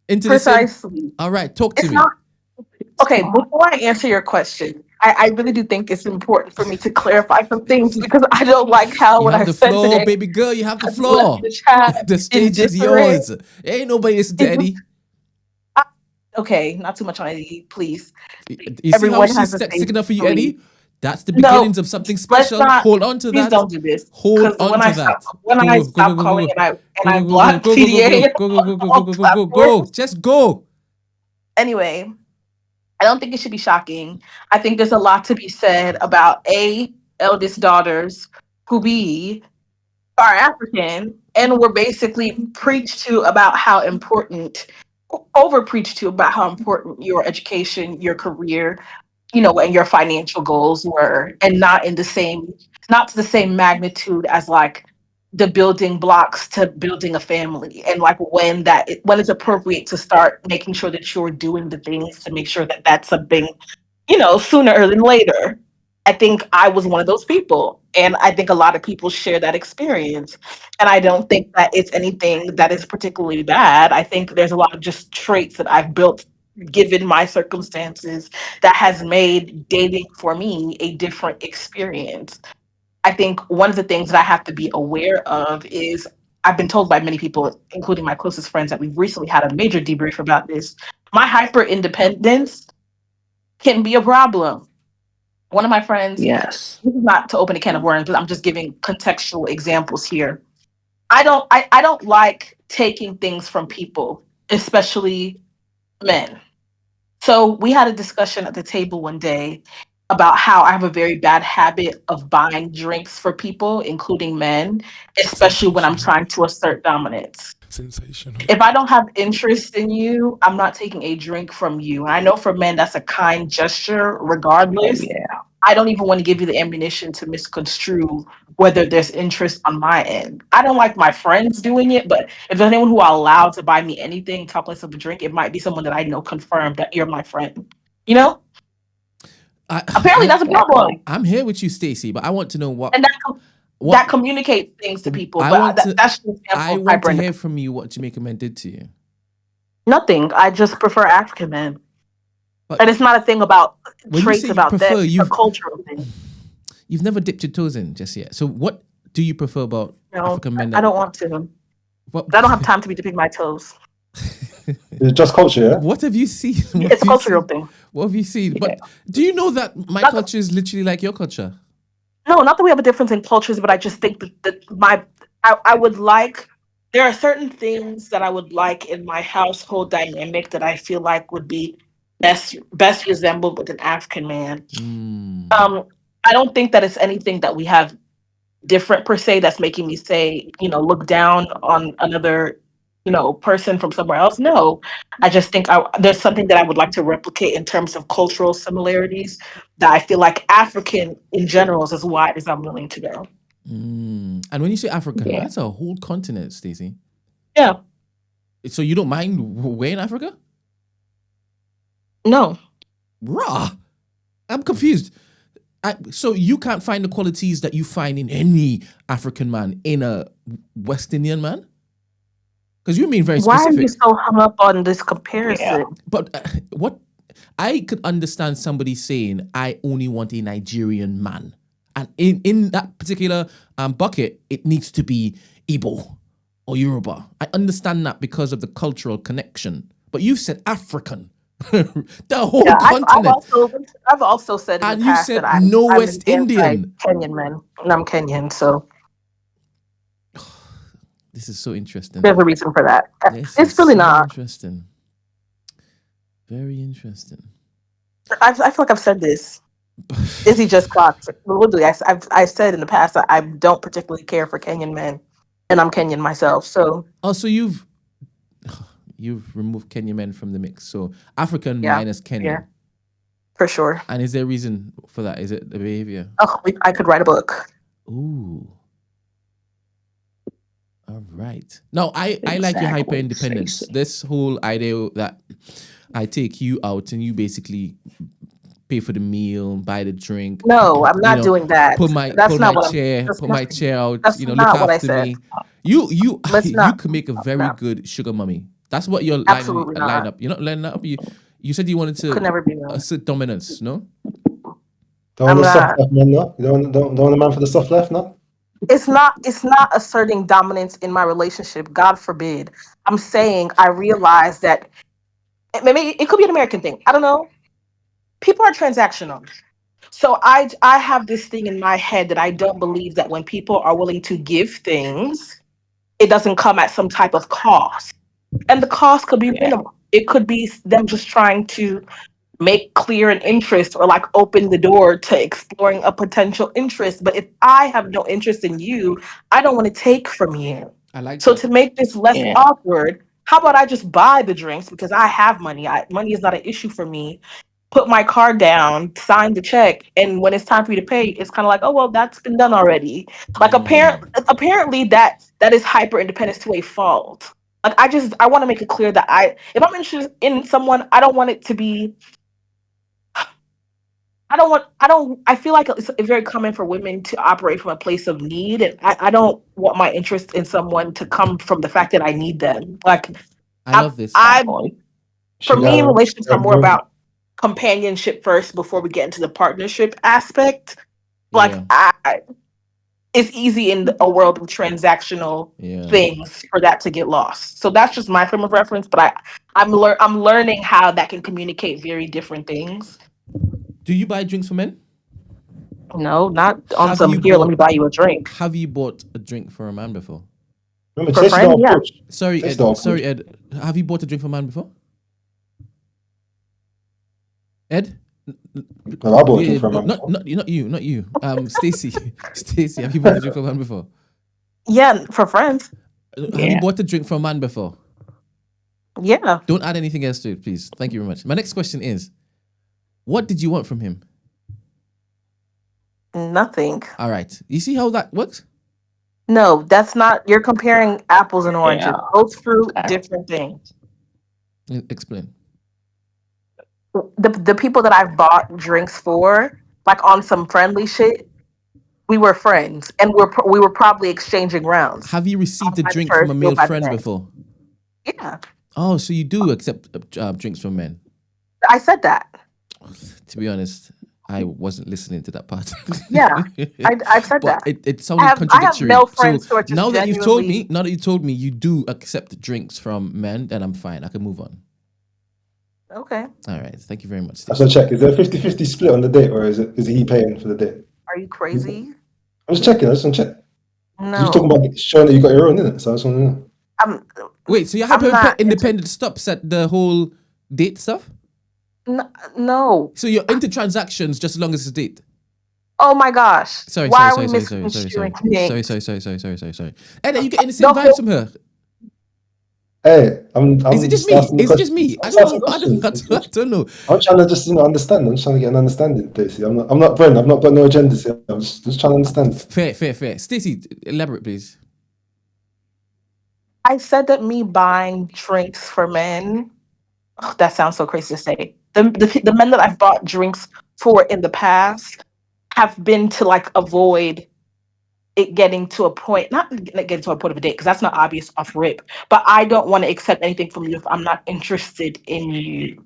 into precisely. The same. All right, talk to me. Okay, before I answer your question, I really do think it's important for me to clarify some things because I don't like how when I said today, baby girl, you have the floor. The stage is yours. Ain't nobody listening to Eddie. Okay, not too much on Eddie, please. You everyone see how she's sticking up for you, Eddie? That's the beginnings of something special. Hold on to please that. Please don't do this. Hold on to that. When I stop calling and I block PDA. Go. Just go. Anyway, I don't think it should be shocking. I think there's a lot to be said about eldest daughters who are African and were basically preached to about how important, over preached to about how important your education, your career, what your financial goals were, and not to the same magnitude as like the building blocks to building a family, and like when it's appropriate to start making sure that you're doing the things to make sure that that's something, sooner than later. I think I was one of those people, and I think a lot of people share that experience. And I don't think that it's anything that is particularly bad. I think there's a lot of just traits that I've built given my circumstances that has made dating for me a different experience. I think one of the things that I have to be aware of is I've been told by many people, including my closest friends, that we've recently had a major debrief about this. My hyper independence can be a problem. One of my friends, Yes. this is not to open a can of worms, but I'm just giving contextual examples here. I don't like taking things from people, especially men. So we had a discussion at the table one day about how I have a very bad habit of buying drinks for people, including men, especially when I'm trying to assert dominance. Sensational. If I don't have interest in you, I'm not taking a drink from you. And I know for men that's a kind gesture, Oh regardless. yeah. I don't even want to give you the ammunition to misconstrue whether there's interest on my end. I don't like my friends doing it, but if there's anyone who are allowed to buy me anything, top place of a drink, it might be someone that I know confirmed that you're my friend. You know? Apparently that's a problem. I'm here with you, Stacey, but I want to know what. And that communicates things to people. That's just an example I of want to hyper- hear from you what Jamaican men did to you. Nothing. I just prefer African men. And it's not a thing about traits about them. It's a cultural thing. You've never dipped your toes in just yet. So what do you prefer about African men? I don't want to. I don't have time to be dipping my toes. It's just culture, yeah? What have you seen? It's a cultural thing. What have you seen? But do you know that my culture is literally like your culture? No, not that we have a difference in cultures, but I just think that I would like, there are certain things that I would like in my household dynamic that I feel like would be best resembled with an African man. I don't think that it's anything that we have different per se that's making me say, look down on another, person from somewhere else. No, I just think there's something that I would like to replicate in terms of cultural similarities that I feel like African in general is as wide as I'm willing to go. And when you say African, that's a whole continent, Stacey. Yeah. So you don't mind where in Africa? No. Raw. I'm confused. So you can't find the qualities that you find in any African man in a West Indian man? Because you mean very specific. Why are you so hung up on this comparison? Yeah. But what I could understand somebody saying, I only want a Nigerian man. And in that particular bucket, it needs to be Igbo or Yoruba. I understand that because of the cultural connection. But you've said African. The whole continent. I've also said in and the past you said that I'm West Indian. Kenyan man, and I'm Kenyan, so this is so interesting. There's a reason for that. It's really not interesting. Very interesting. I feel like I've said this. Izzy just clocked. Literally, I've said in the past that I don't particularly care for Kenyan men, and I'm Kenyan myself. So you've removed Kenyan men from the mix. So African minus Kenyan. Yeah, for sure. And is there a reason for that? Is it the behavior? Oh, I could write a book. Ooh. All right. Now, I like your hyper independence. This whole idea that I take you out and you basically pay for the meal, buy the drink. No, I'm not doing that. Put my chair out. That's look not what after I me. You can make a very good sugar mummy. That's what you're line up. You're not lining up. You said you wanted to could never be assert dominance. No. Don't want the soft left, man. No, you don't want a man for the soft left, no. It's not asserting dominance in my relationship. God forbid. I'm saying I realize that maybe it could be an American thing. I don't know. People are transactional. So I have this thing in my head that I don't believe that when people are willing to give things, it doesn't come at some type of cost. And the cost could be minimal. It could be them just trying to make clear an interest or like open the door to exploring a potential interest. But if I have no interest in you, I don't want to take from you. I like so that. To make this less awkward, how about I just buy the drinks because I have money? Money is not an issue for me. put my card down, sign the check, and when it's time for you to pay, it's kind of like, oh well, that's been done already. Like apparently that is hyper independence to a fault. Like I want to make it clear that if I'm interested in someone, I don't want it to be. I feel like it's very common for women to operate from a place of need, and I don't want my interest in someone to come from the fact that I need them. Like I love this. For me, relationships are more bro. about companionship first before we get into the partnership aspect. Like Yeah. it's easy in a world of transactional things for that to get lost. So that's just my frame of reference. But I'm learning how that can communicate very different things. Do you buy drinks for men? No, not on Have some you here. Let bought- me buy you a drink. Have you bought a drink for a man before? Remember, For Chase friend, don't yeah. approach. Sorry, Chase Ed. don't Sorry, approach. Ed. Have you bought a drink for a man before? Ed? No, I bought a drink for a man Not, before. not you. Stacy. Stacy, have you bought a drink for a man before? Yeah, for friends. Have you bought a drink for a man before? Yeah. Don't add anything else to it, please. Thank you very much. My next question is, what did you want from him? Nothing. All right. You see how that works? No, that's not. You're comparing apples and oranges. Yeah. Both fruit, different things. Explain. The people that I've bought drinks for, like on some friendly shit, we were friends, and we were probably exchanging rounds. Have you received a My drink first from a male feel bad friend friend. before? Yeah, Oh, so you do accept drinks from men? I said that. To be honest, I wasn't listening to that part. Yeah, I've said But that. it sounded I have contradictory. male friends who are just now that you've told me, genuinely- you do accept drinks from men, then I'm fine. I can move on. Okay. All right. Thank you very much. So check. Is there a 50-50 split on the date, or is he paying for the date? Are you crazy? I'm just checking. I just want to check. No. You're talking about showing that you got your own, isn't it? So I just want to know. Wait, so your I'm not hyper independent stops at the whole date stuff? No. So you're into transactions just as long as it's a date? Oh my gosh. Sorry. Why are we misconstruing things? Sorry. Ed, are you getting the same vibes from her? Hey, Is it just me? Is it just me? I don't know. I'm trying to just understand. I'm just trying to get an understanding, Stacey. I'm not Brent. I've not got no agendas here. I'm just trying to understand. Fair. Stacey, elaborate, please. I said that me buying drinks for men. Oh, that sounds so crazy to say. The men that I've bought drinks for in the past have been to like avoid it getting to a point, not getting to a point of a date, because that's not obvious off rip. But I don't want to accept anything from you if I'm not interested in you.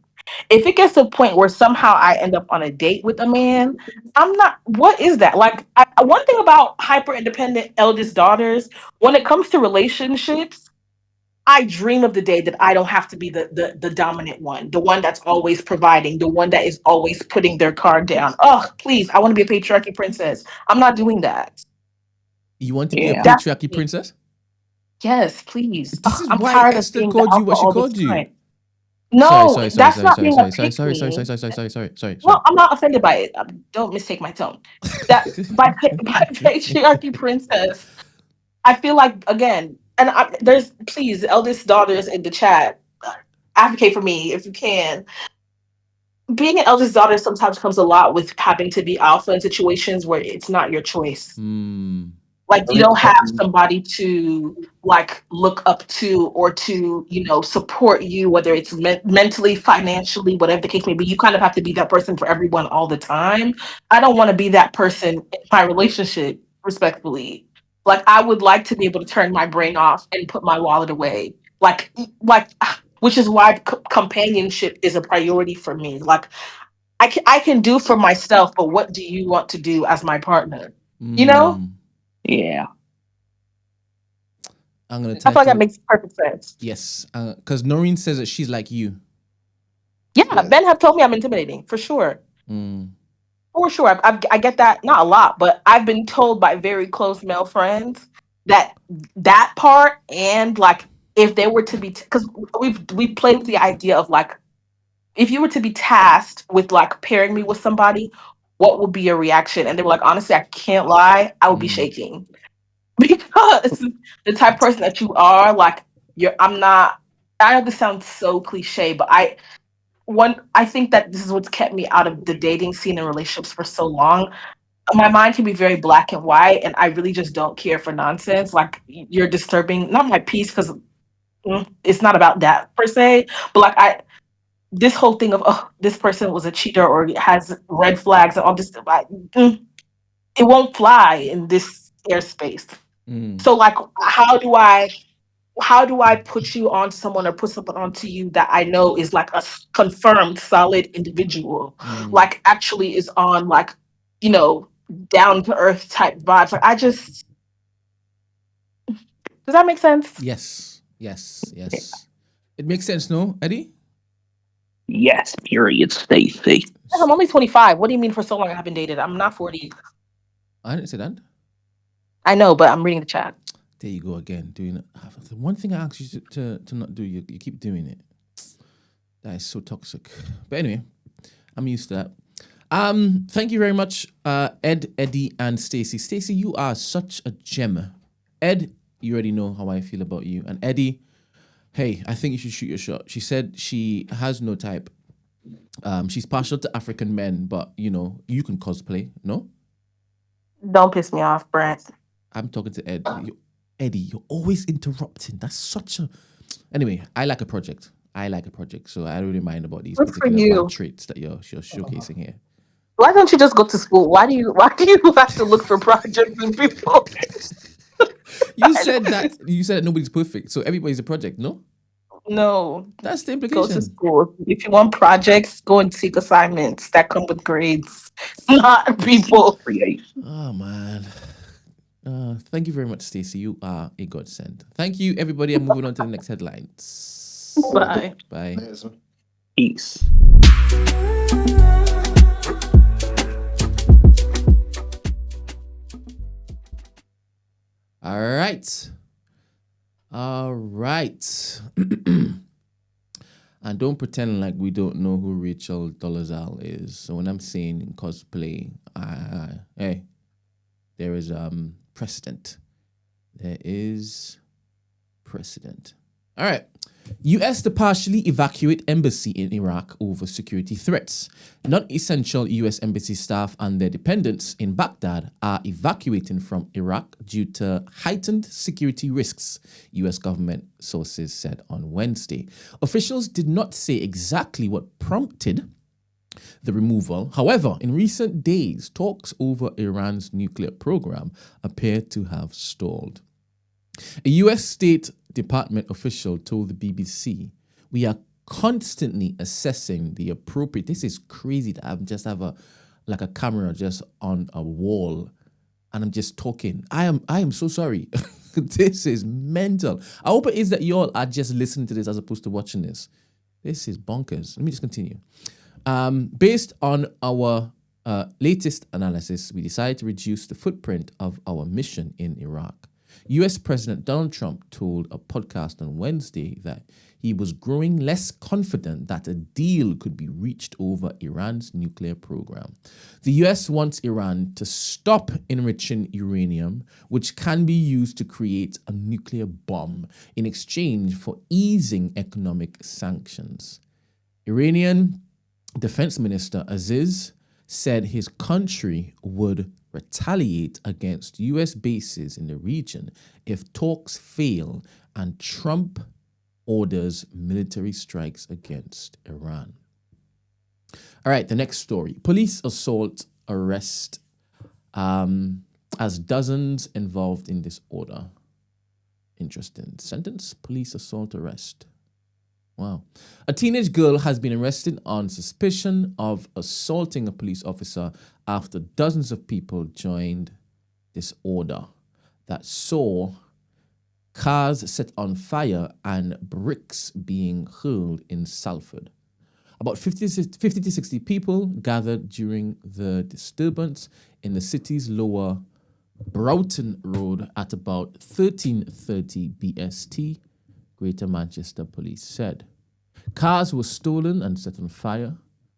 If it gets to a point where somehow I end up on a date with a man, I'm not. What is that? Like, one thing about hyper independent eldest daughters, when it comes to relationships, I dream of the day that I don't have to be the dominant one, the one that's always providing, the one that is always putting their card down. Oh, please, I want to be a patriarchy princess. I'm not doing that. You want to be a patriarchy princess? Yes, please. This is I'm why tired Esther of being called the you what she alpha all called the you. time. No, that's not being a pick sorry. me. Well, I'm not offended by it. Don't mistake my tone. That by patriarchy princess, I feel like again, and there's please eldest daughters in the chat, advocate for me if you can. Being an eldest daughter sometimes comes a lot with having to be alpha in situations where it's not your choice. Like you don't have somebody to like look up to or to support you, whether it's mentally, financially, whatever the case may be. You kind of have to be that person for everyone all the time. I don't want to be that person in my relationship, respectfully. Like I would like to be able to turn my brain off and put my wallet away. Like which is why companionship is a priority for me. Like I can do for myself, but what do you want to do as my partner? You know? Yeah. I'm gonna. I feel like that makes perfect sense. Yes, because Noreen says that she's like you. Yeah, men have told me I'm intimidating for sure. For sure, I get that, not a lot, but I've been told by very close male friends that part, and like if they were to be, because we've played with the idea of like if you were to be tasked with like pairing me with somebody, what would be your reaction? And they were like, honestly, I can't lie, I would be shaking. Because the type of person that you are, like I'm not. I know this sounds so cliche, but I think that this is what's kept me out of the dating scene and relationships for so long. My mind can be very black and white, and I really just don't care for nonsense. Like, you're disturbing not my peace, because it's not about that per se, but like, this whole thing of, oh, this person was a cheater or has red flags and all this, it won't fly in this airspace. So like, how do I put you on someone or put someone onto you that I know is like a confirmed solid individual, like actually is on like, down to earth type vibes. Like, does that make sense? Yes. It makes sense, no, Eddie? Yes, period, Stacey. I'm only 25. What do you mean for so long I haven't dated? I'm not 40. I didn't say that. I know, but I'm reading the chat. There you go again. Doing the one thing I asked you to not do, you keep doing it. That is so toxic. But anyway, I'm used to that. Thank you very much, Ed, Eddie, and Stacey. Stacey, you are such a gem. Ed, you already know how I feel about you. And Eddie, hey, I think you should shoot your shot. She said she has no type. She's partial to African men, but you can cosplay, no? Don't piss me off, Brent. I'm talking to Ed. Eddie, you're always interrupting. That's such a... Anyway, I like a project, so I don't really mind about these particular bad traits that you're showcasing here. Why don't you just go to school? Why do you have to look for projects and people? You said that nobody's perfect, so everybody's a project, no? No. That's the implication. Go to school. If you want projects, go and seek assignments that come with grades, not people. Oh, man. Thank you very much, Stacey. You are a godsend. Thank you, everybody. I'm moving on to the next headlines. Bye. Bye. Peace. All right. And don't pretend like we don't know who Rachel Dolezal is. So when I'm saying cosplay, hey, there is precedent. There is precedent. All right. U.S. to partially evacuate embassy in Iraq over security threats. Non-essential U.S. embassy staff and their dependents in Baghdad are evacuating from Iraq due to heightened security risks, U.S. government sources said on Wednesday. Officials did not say exactly what prompted the removal. However, in recent days, talks over Iran's nuclear program appear to have stalled. A U.S. State Department official told the BBC, "We are constantly assessing the appropriate..." This is crazy that I just have a camera just on a wall and I'm just talking. I am so sorry. This is mental. I hope it is that you all are just listening to this as opposed to watching this. This is bonkers. Let me just continue. Based on our latest analysis, we decided to reduce the footprint of our mission in Iraq. U.S. President Donald Trump told a podcast on Wednesday that he was growing less confident that a deal could be reached over Iran's nuclear program. The U.S. wants Iran to stop enriching uranium, which can be used to create a nuclear bomb, in exchange for easing economic sanctions. Iranian Defense Minister Aziz said his country would retaliate against U.S. bases in the region if talks fail and Trump orders military strikes against Iran. All right, the next story. Police assault arrest as dozens involved in disorder. Interesting sentence. Police assault arrest. Wow. A teenage girl has been arrested on suspicion of assaulting a police officer after dozens of people joined disorder that saw cars set on fire and bricks being hurled in Salford. About 50 to 60 people gathered during the disturbance in the city's lower Broughton Road at about 13:30 BST, Greater Manchester Police said. Cars were stolen and set on fire.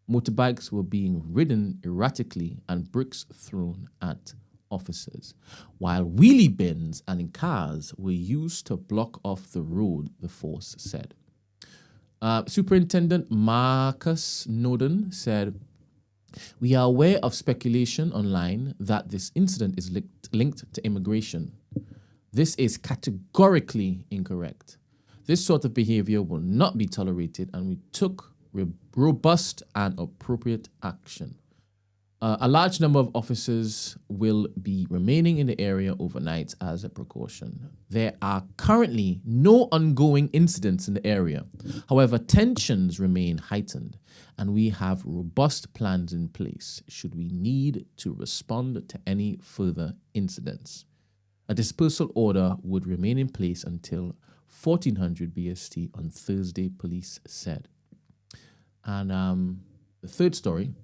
Motorbikes were being ridden erratically and bricks thrown at officers, while wheelie bins and cars were used to block off the road, the force said. Superintendent Marcus Noden said, "We are aware of speculation online that this incident is linked to immigration. This is categorically incorrect. This sort of behavior will not be tolerated, and we took robust and appropriate action. A large number of officers will be remaining in the area overnight as a precaution. There are currently no ongoing incidents in the area. However, tensions remain heightened, and we have robust plans in place should we need to respond to any further incidents. A dispersal order would remain in place until 1400 BST on Thursday," police said. And the third story,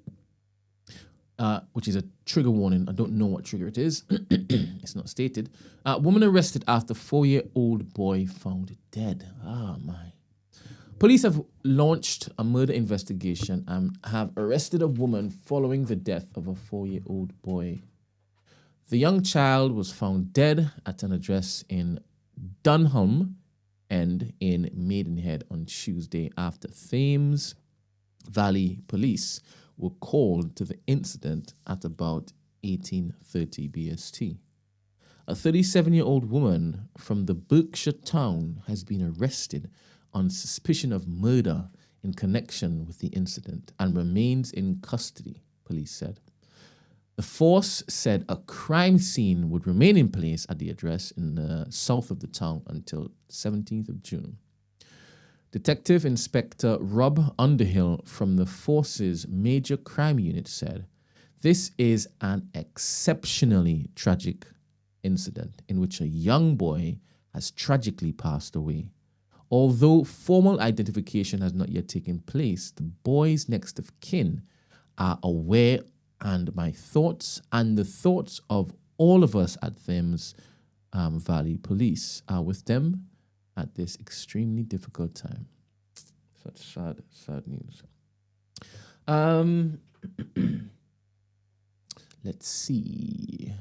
which is a trigger warning. I don't know what trigger it is. It's not stated. Woman arrested after 4-year-old boy found dead. Oh, my. Police have launched a murder investigation and have arrested a woman following the death of a 4-year-old boy. The young child was found dead at an address in Dunham End in Maidenhead on Tuesday after Thames Valley Police were called to the incident at about 18:30 BST. A 37-year-old woman from the Berkshire town has been arrested on suspicion of murder in connection with the incident and remains in custody, police said. The force said a crime scene would remain in place at the address in the south of the town until 17th of June. Detective Inspector Rob Underhill from the force's major crime unit said, "This is an exceptionally tragic incident in which a young boy has tragically passed away. Although formal identification has not yet taken place, the boy's next of kin are aware, and my thoughts and the thoughts of all of us at Thames Valley Police are with them at this extremely difficult time." Such sad news. Let's see.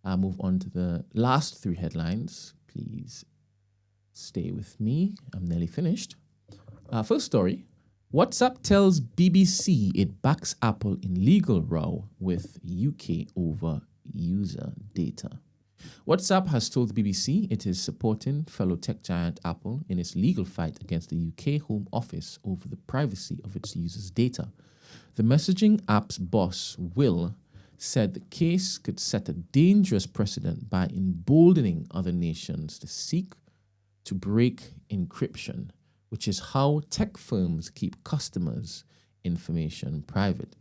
I'll move on to the last three headlines. Please stay with me. I'm nearly finished. First story. WhatsApp tells BBC it backs Apple in legal row with UK over user data. WhatsApp has told the BBC it is supporting fellow tech giant Apple in its legal fight against the UK Home Office over the privacy of its users' data. The messaging app's boss, Will, said the case could set a dangerous precedent by emboldening other nations to seek to break encryption, which is how tech firms keep customers' information private.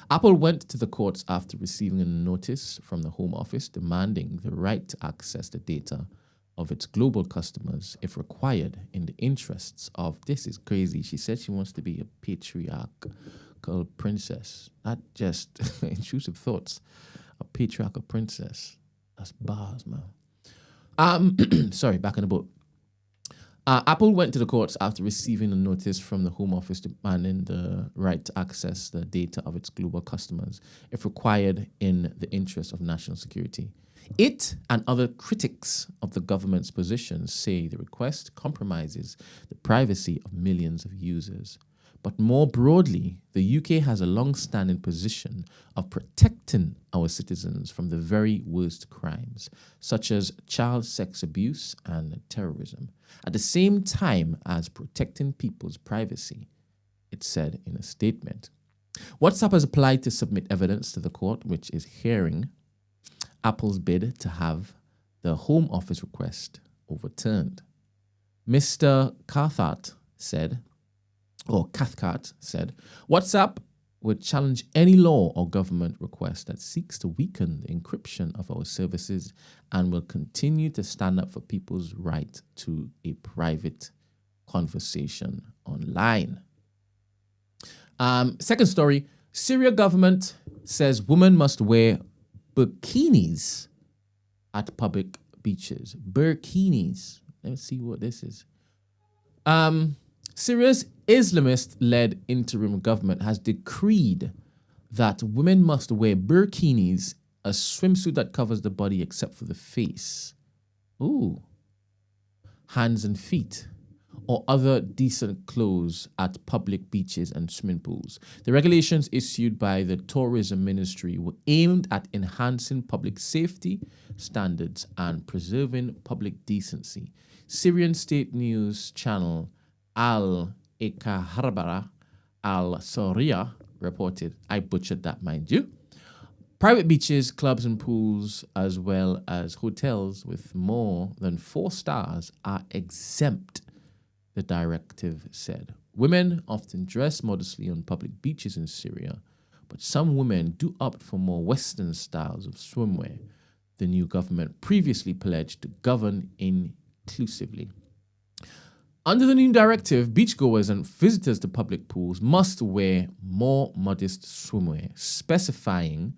Apple went to the courts after receiving a notice from the Home Office demanding the right to access the data of its global customers if required in the interests of, this is crazy, she said she wants to be a patriarchal princess. Not just intrusive thoughts. A patriarchal princess. That's bars, man. Sorry, back in the book. Apple went to the courts after receiving a notice from the Home Office demanding the right to access the data of its global customers if required in the interest of national security. It and other critics of the government's position say the request compromises the privacy of millions of users. But more broadly, the UK has a long-standing position of protecting our citizens from the very worst crimes, such as child sex abuse and terrorism, at the same time as protecting people's privacy, it said in a statement. WhatsApp has applied to submit evidence to the court, which is hearing Apple's bid to have the Home Office request overturned. Mr. Cathcart said, WhatsApp would challenge any law or government request that seeks to weaken the encryption of our services and will continue to stand up for people's right to a private conversation online. Second story, Syria government says women must wear bikinis at public beaches. Bikinis. Let's see what this is. Syria's Islamist-led interim government has decreed that women must wear burkinis, a swimsuit that covers the body except for the face, hands and feet, or other decent clothes at public beaches and swimming pools. The regulations issued by the Tourism Ministry were aimed at enhancing public safety standards and preserving public decency. Syrian state news channel Al-Ikaharbara Al-Sariya reported, I butchered that, mind you. Private beaches, clubs and pools, as well as hotels with more than 4 stars are exempt, the directive said. Women often dress modestly on public beaches in Syria, but some women do opt for more Western styles of swimwear. The new government previously pledged to govern inclusively. Under the new directive, beachgoers and visitors to public pools must wear more modest swimwear, specifying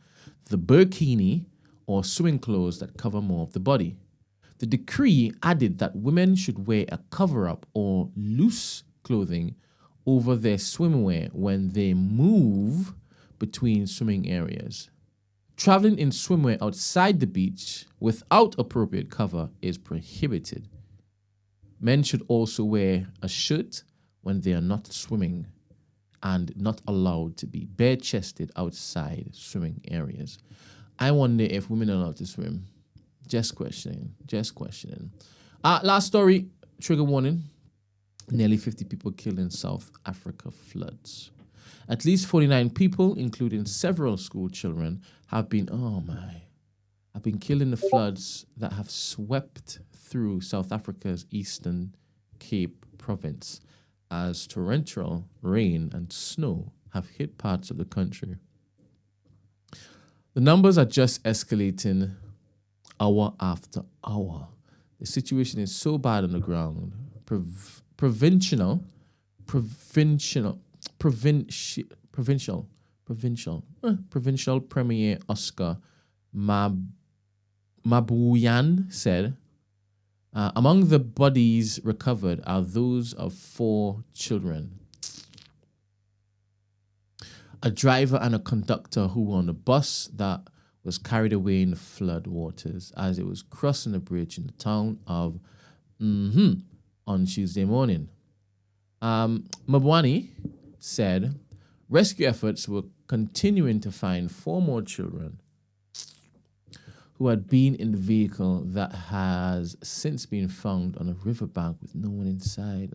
the burkini or swimming clothes that cover more of the body. The decree added that women should wear a cover-up or loose clothing over their swimwear when they move between swimming areas. Traveling in swimwear outside the beach without appropriate cover is prohibited. Men should also wear a shirt when they are not swimming and not allowed to be bare-chested outside swimming areas. I wonder if women are allowed to swim. Just questioning. Last story, trigger warning. Nearly 50 people killed in South Africa floods. At least 49 people, including several school children, have been killed in the floods that have swept through South Africa's Eastern Cape province as torrential rain and snow have hit parts of the country. The numbers are just escalating hour after hour. The situation is so bad on the ground. Provincial Premier Oscar Mabuyan said, among the bodies recovered are those of 4 children, a driver and a conductor who were on a bus that was carried away in the flood waters as it was crossing a bridge in the town of on Tuesday morning. Mabwani said rescue efforts were continuing to find 4 more children who had been in the vehicle that has since been found on a riverbank with no one inside.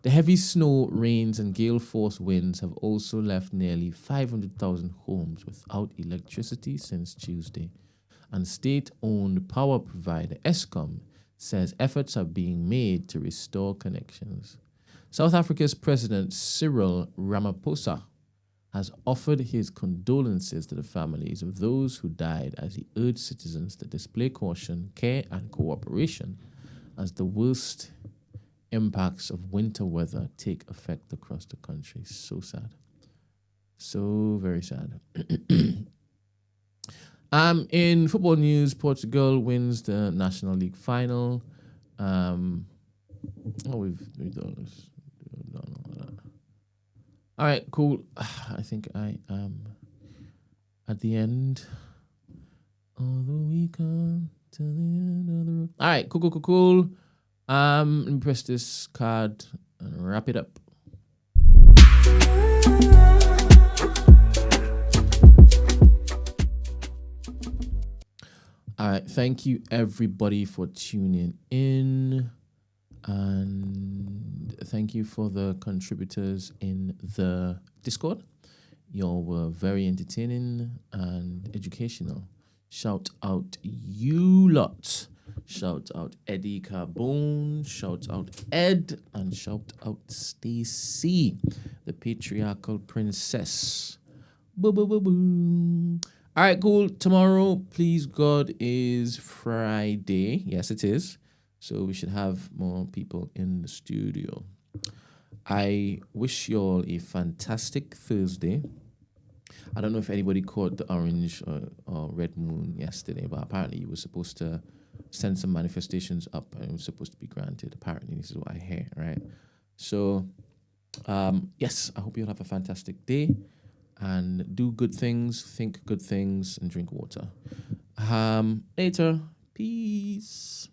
The heavy snow, rains, and gale force winds have also left nearly 500,000 homes without electricity since Tuesday. And state-owned power provider Eskom says efforts are being made to restore connections. South Africa's President Cyril Ramaphosa has offered his condolences to the families of those who died as he urged citizens to display caution, care, and cooperation as the worst impacts of winter weather take effect across the country. So sad. So very sad. In football news, Portugal wins the National League final. We've done this. We've done all that. All right, cool. I think I am at the end. Although we come to the end of the road. All right, cool. Let me press this card and wrap it up. All right, thank you everybody for tuning in. And thank you for the contributors in the Discord. Y'all were very entertaining and educational. Shout out you lot. Shout out Eddie Carbone. Shout out Ed. And shout out Stacy, the patriarchal princess. Boom. All right, cool. Tomorrow, please God, is Friday. Yes, it is. So we should have more people in the studio. I wish you all a fantastic Thursday. I don't know if anybody caught the orange or red moon yesterday, but apparently you were supposed to send some manifestations up and it was supposed to be granted. Apparently, this is what I hear, right? So, yes, I hope you'll have a fantastic day and do good things, think good things, and drink water. Later. Peace.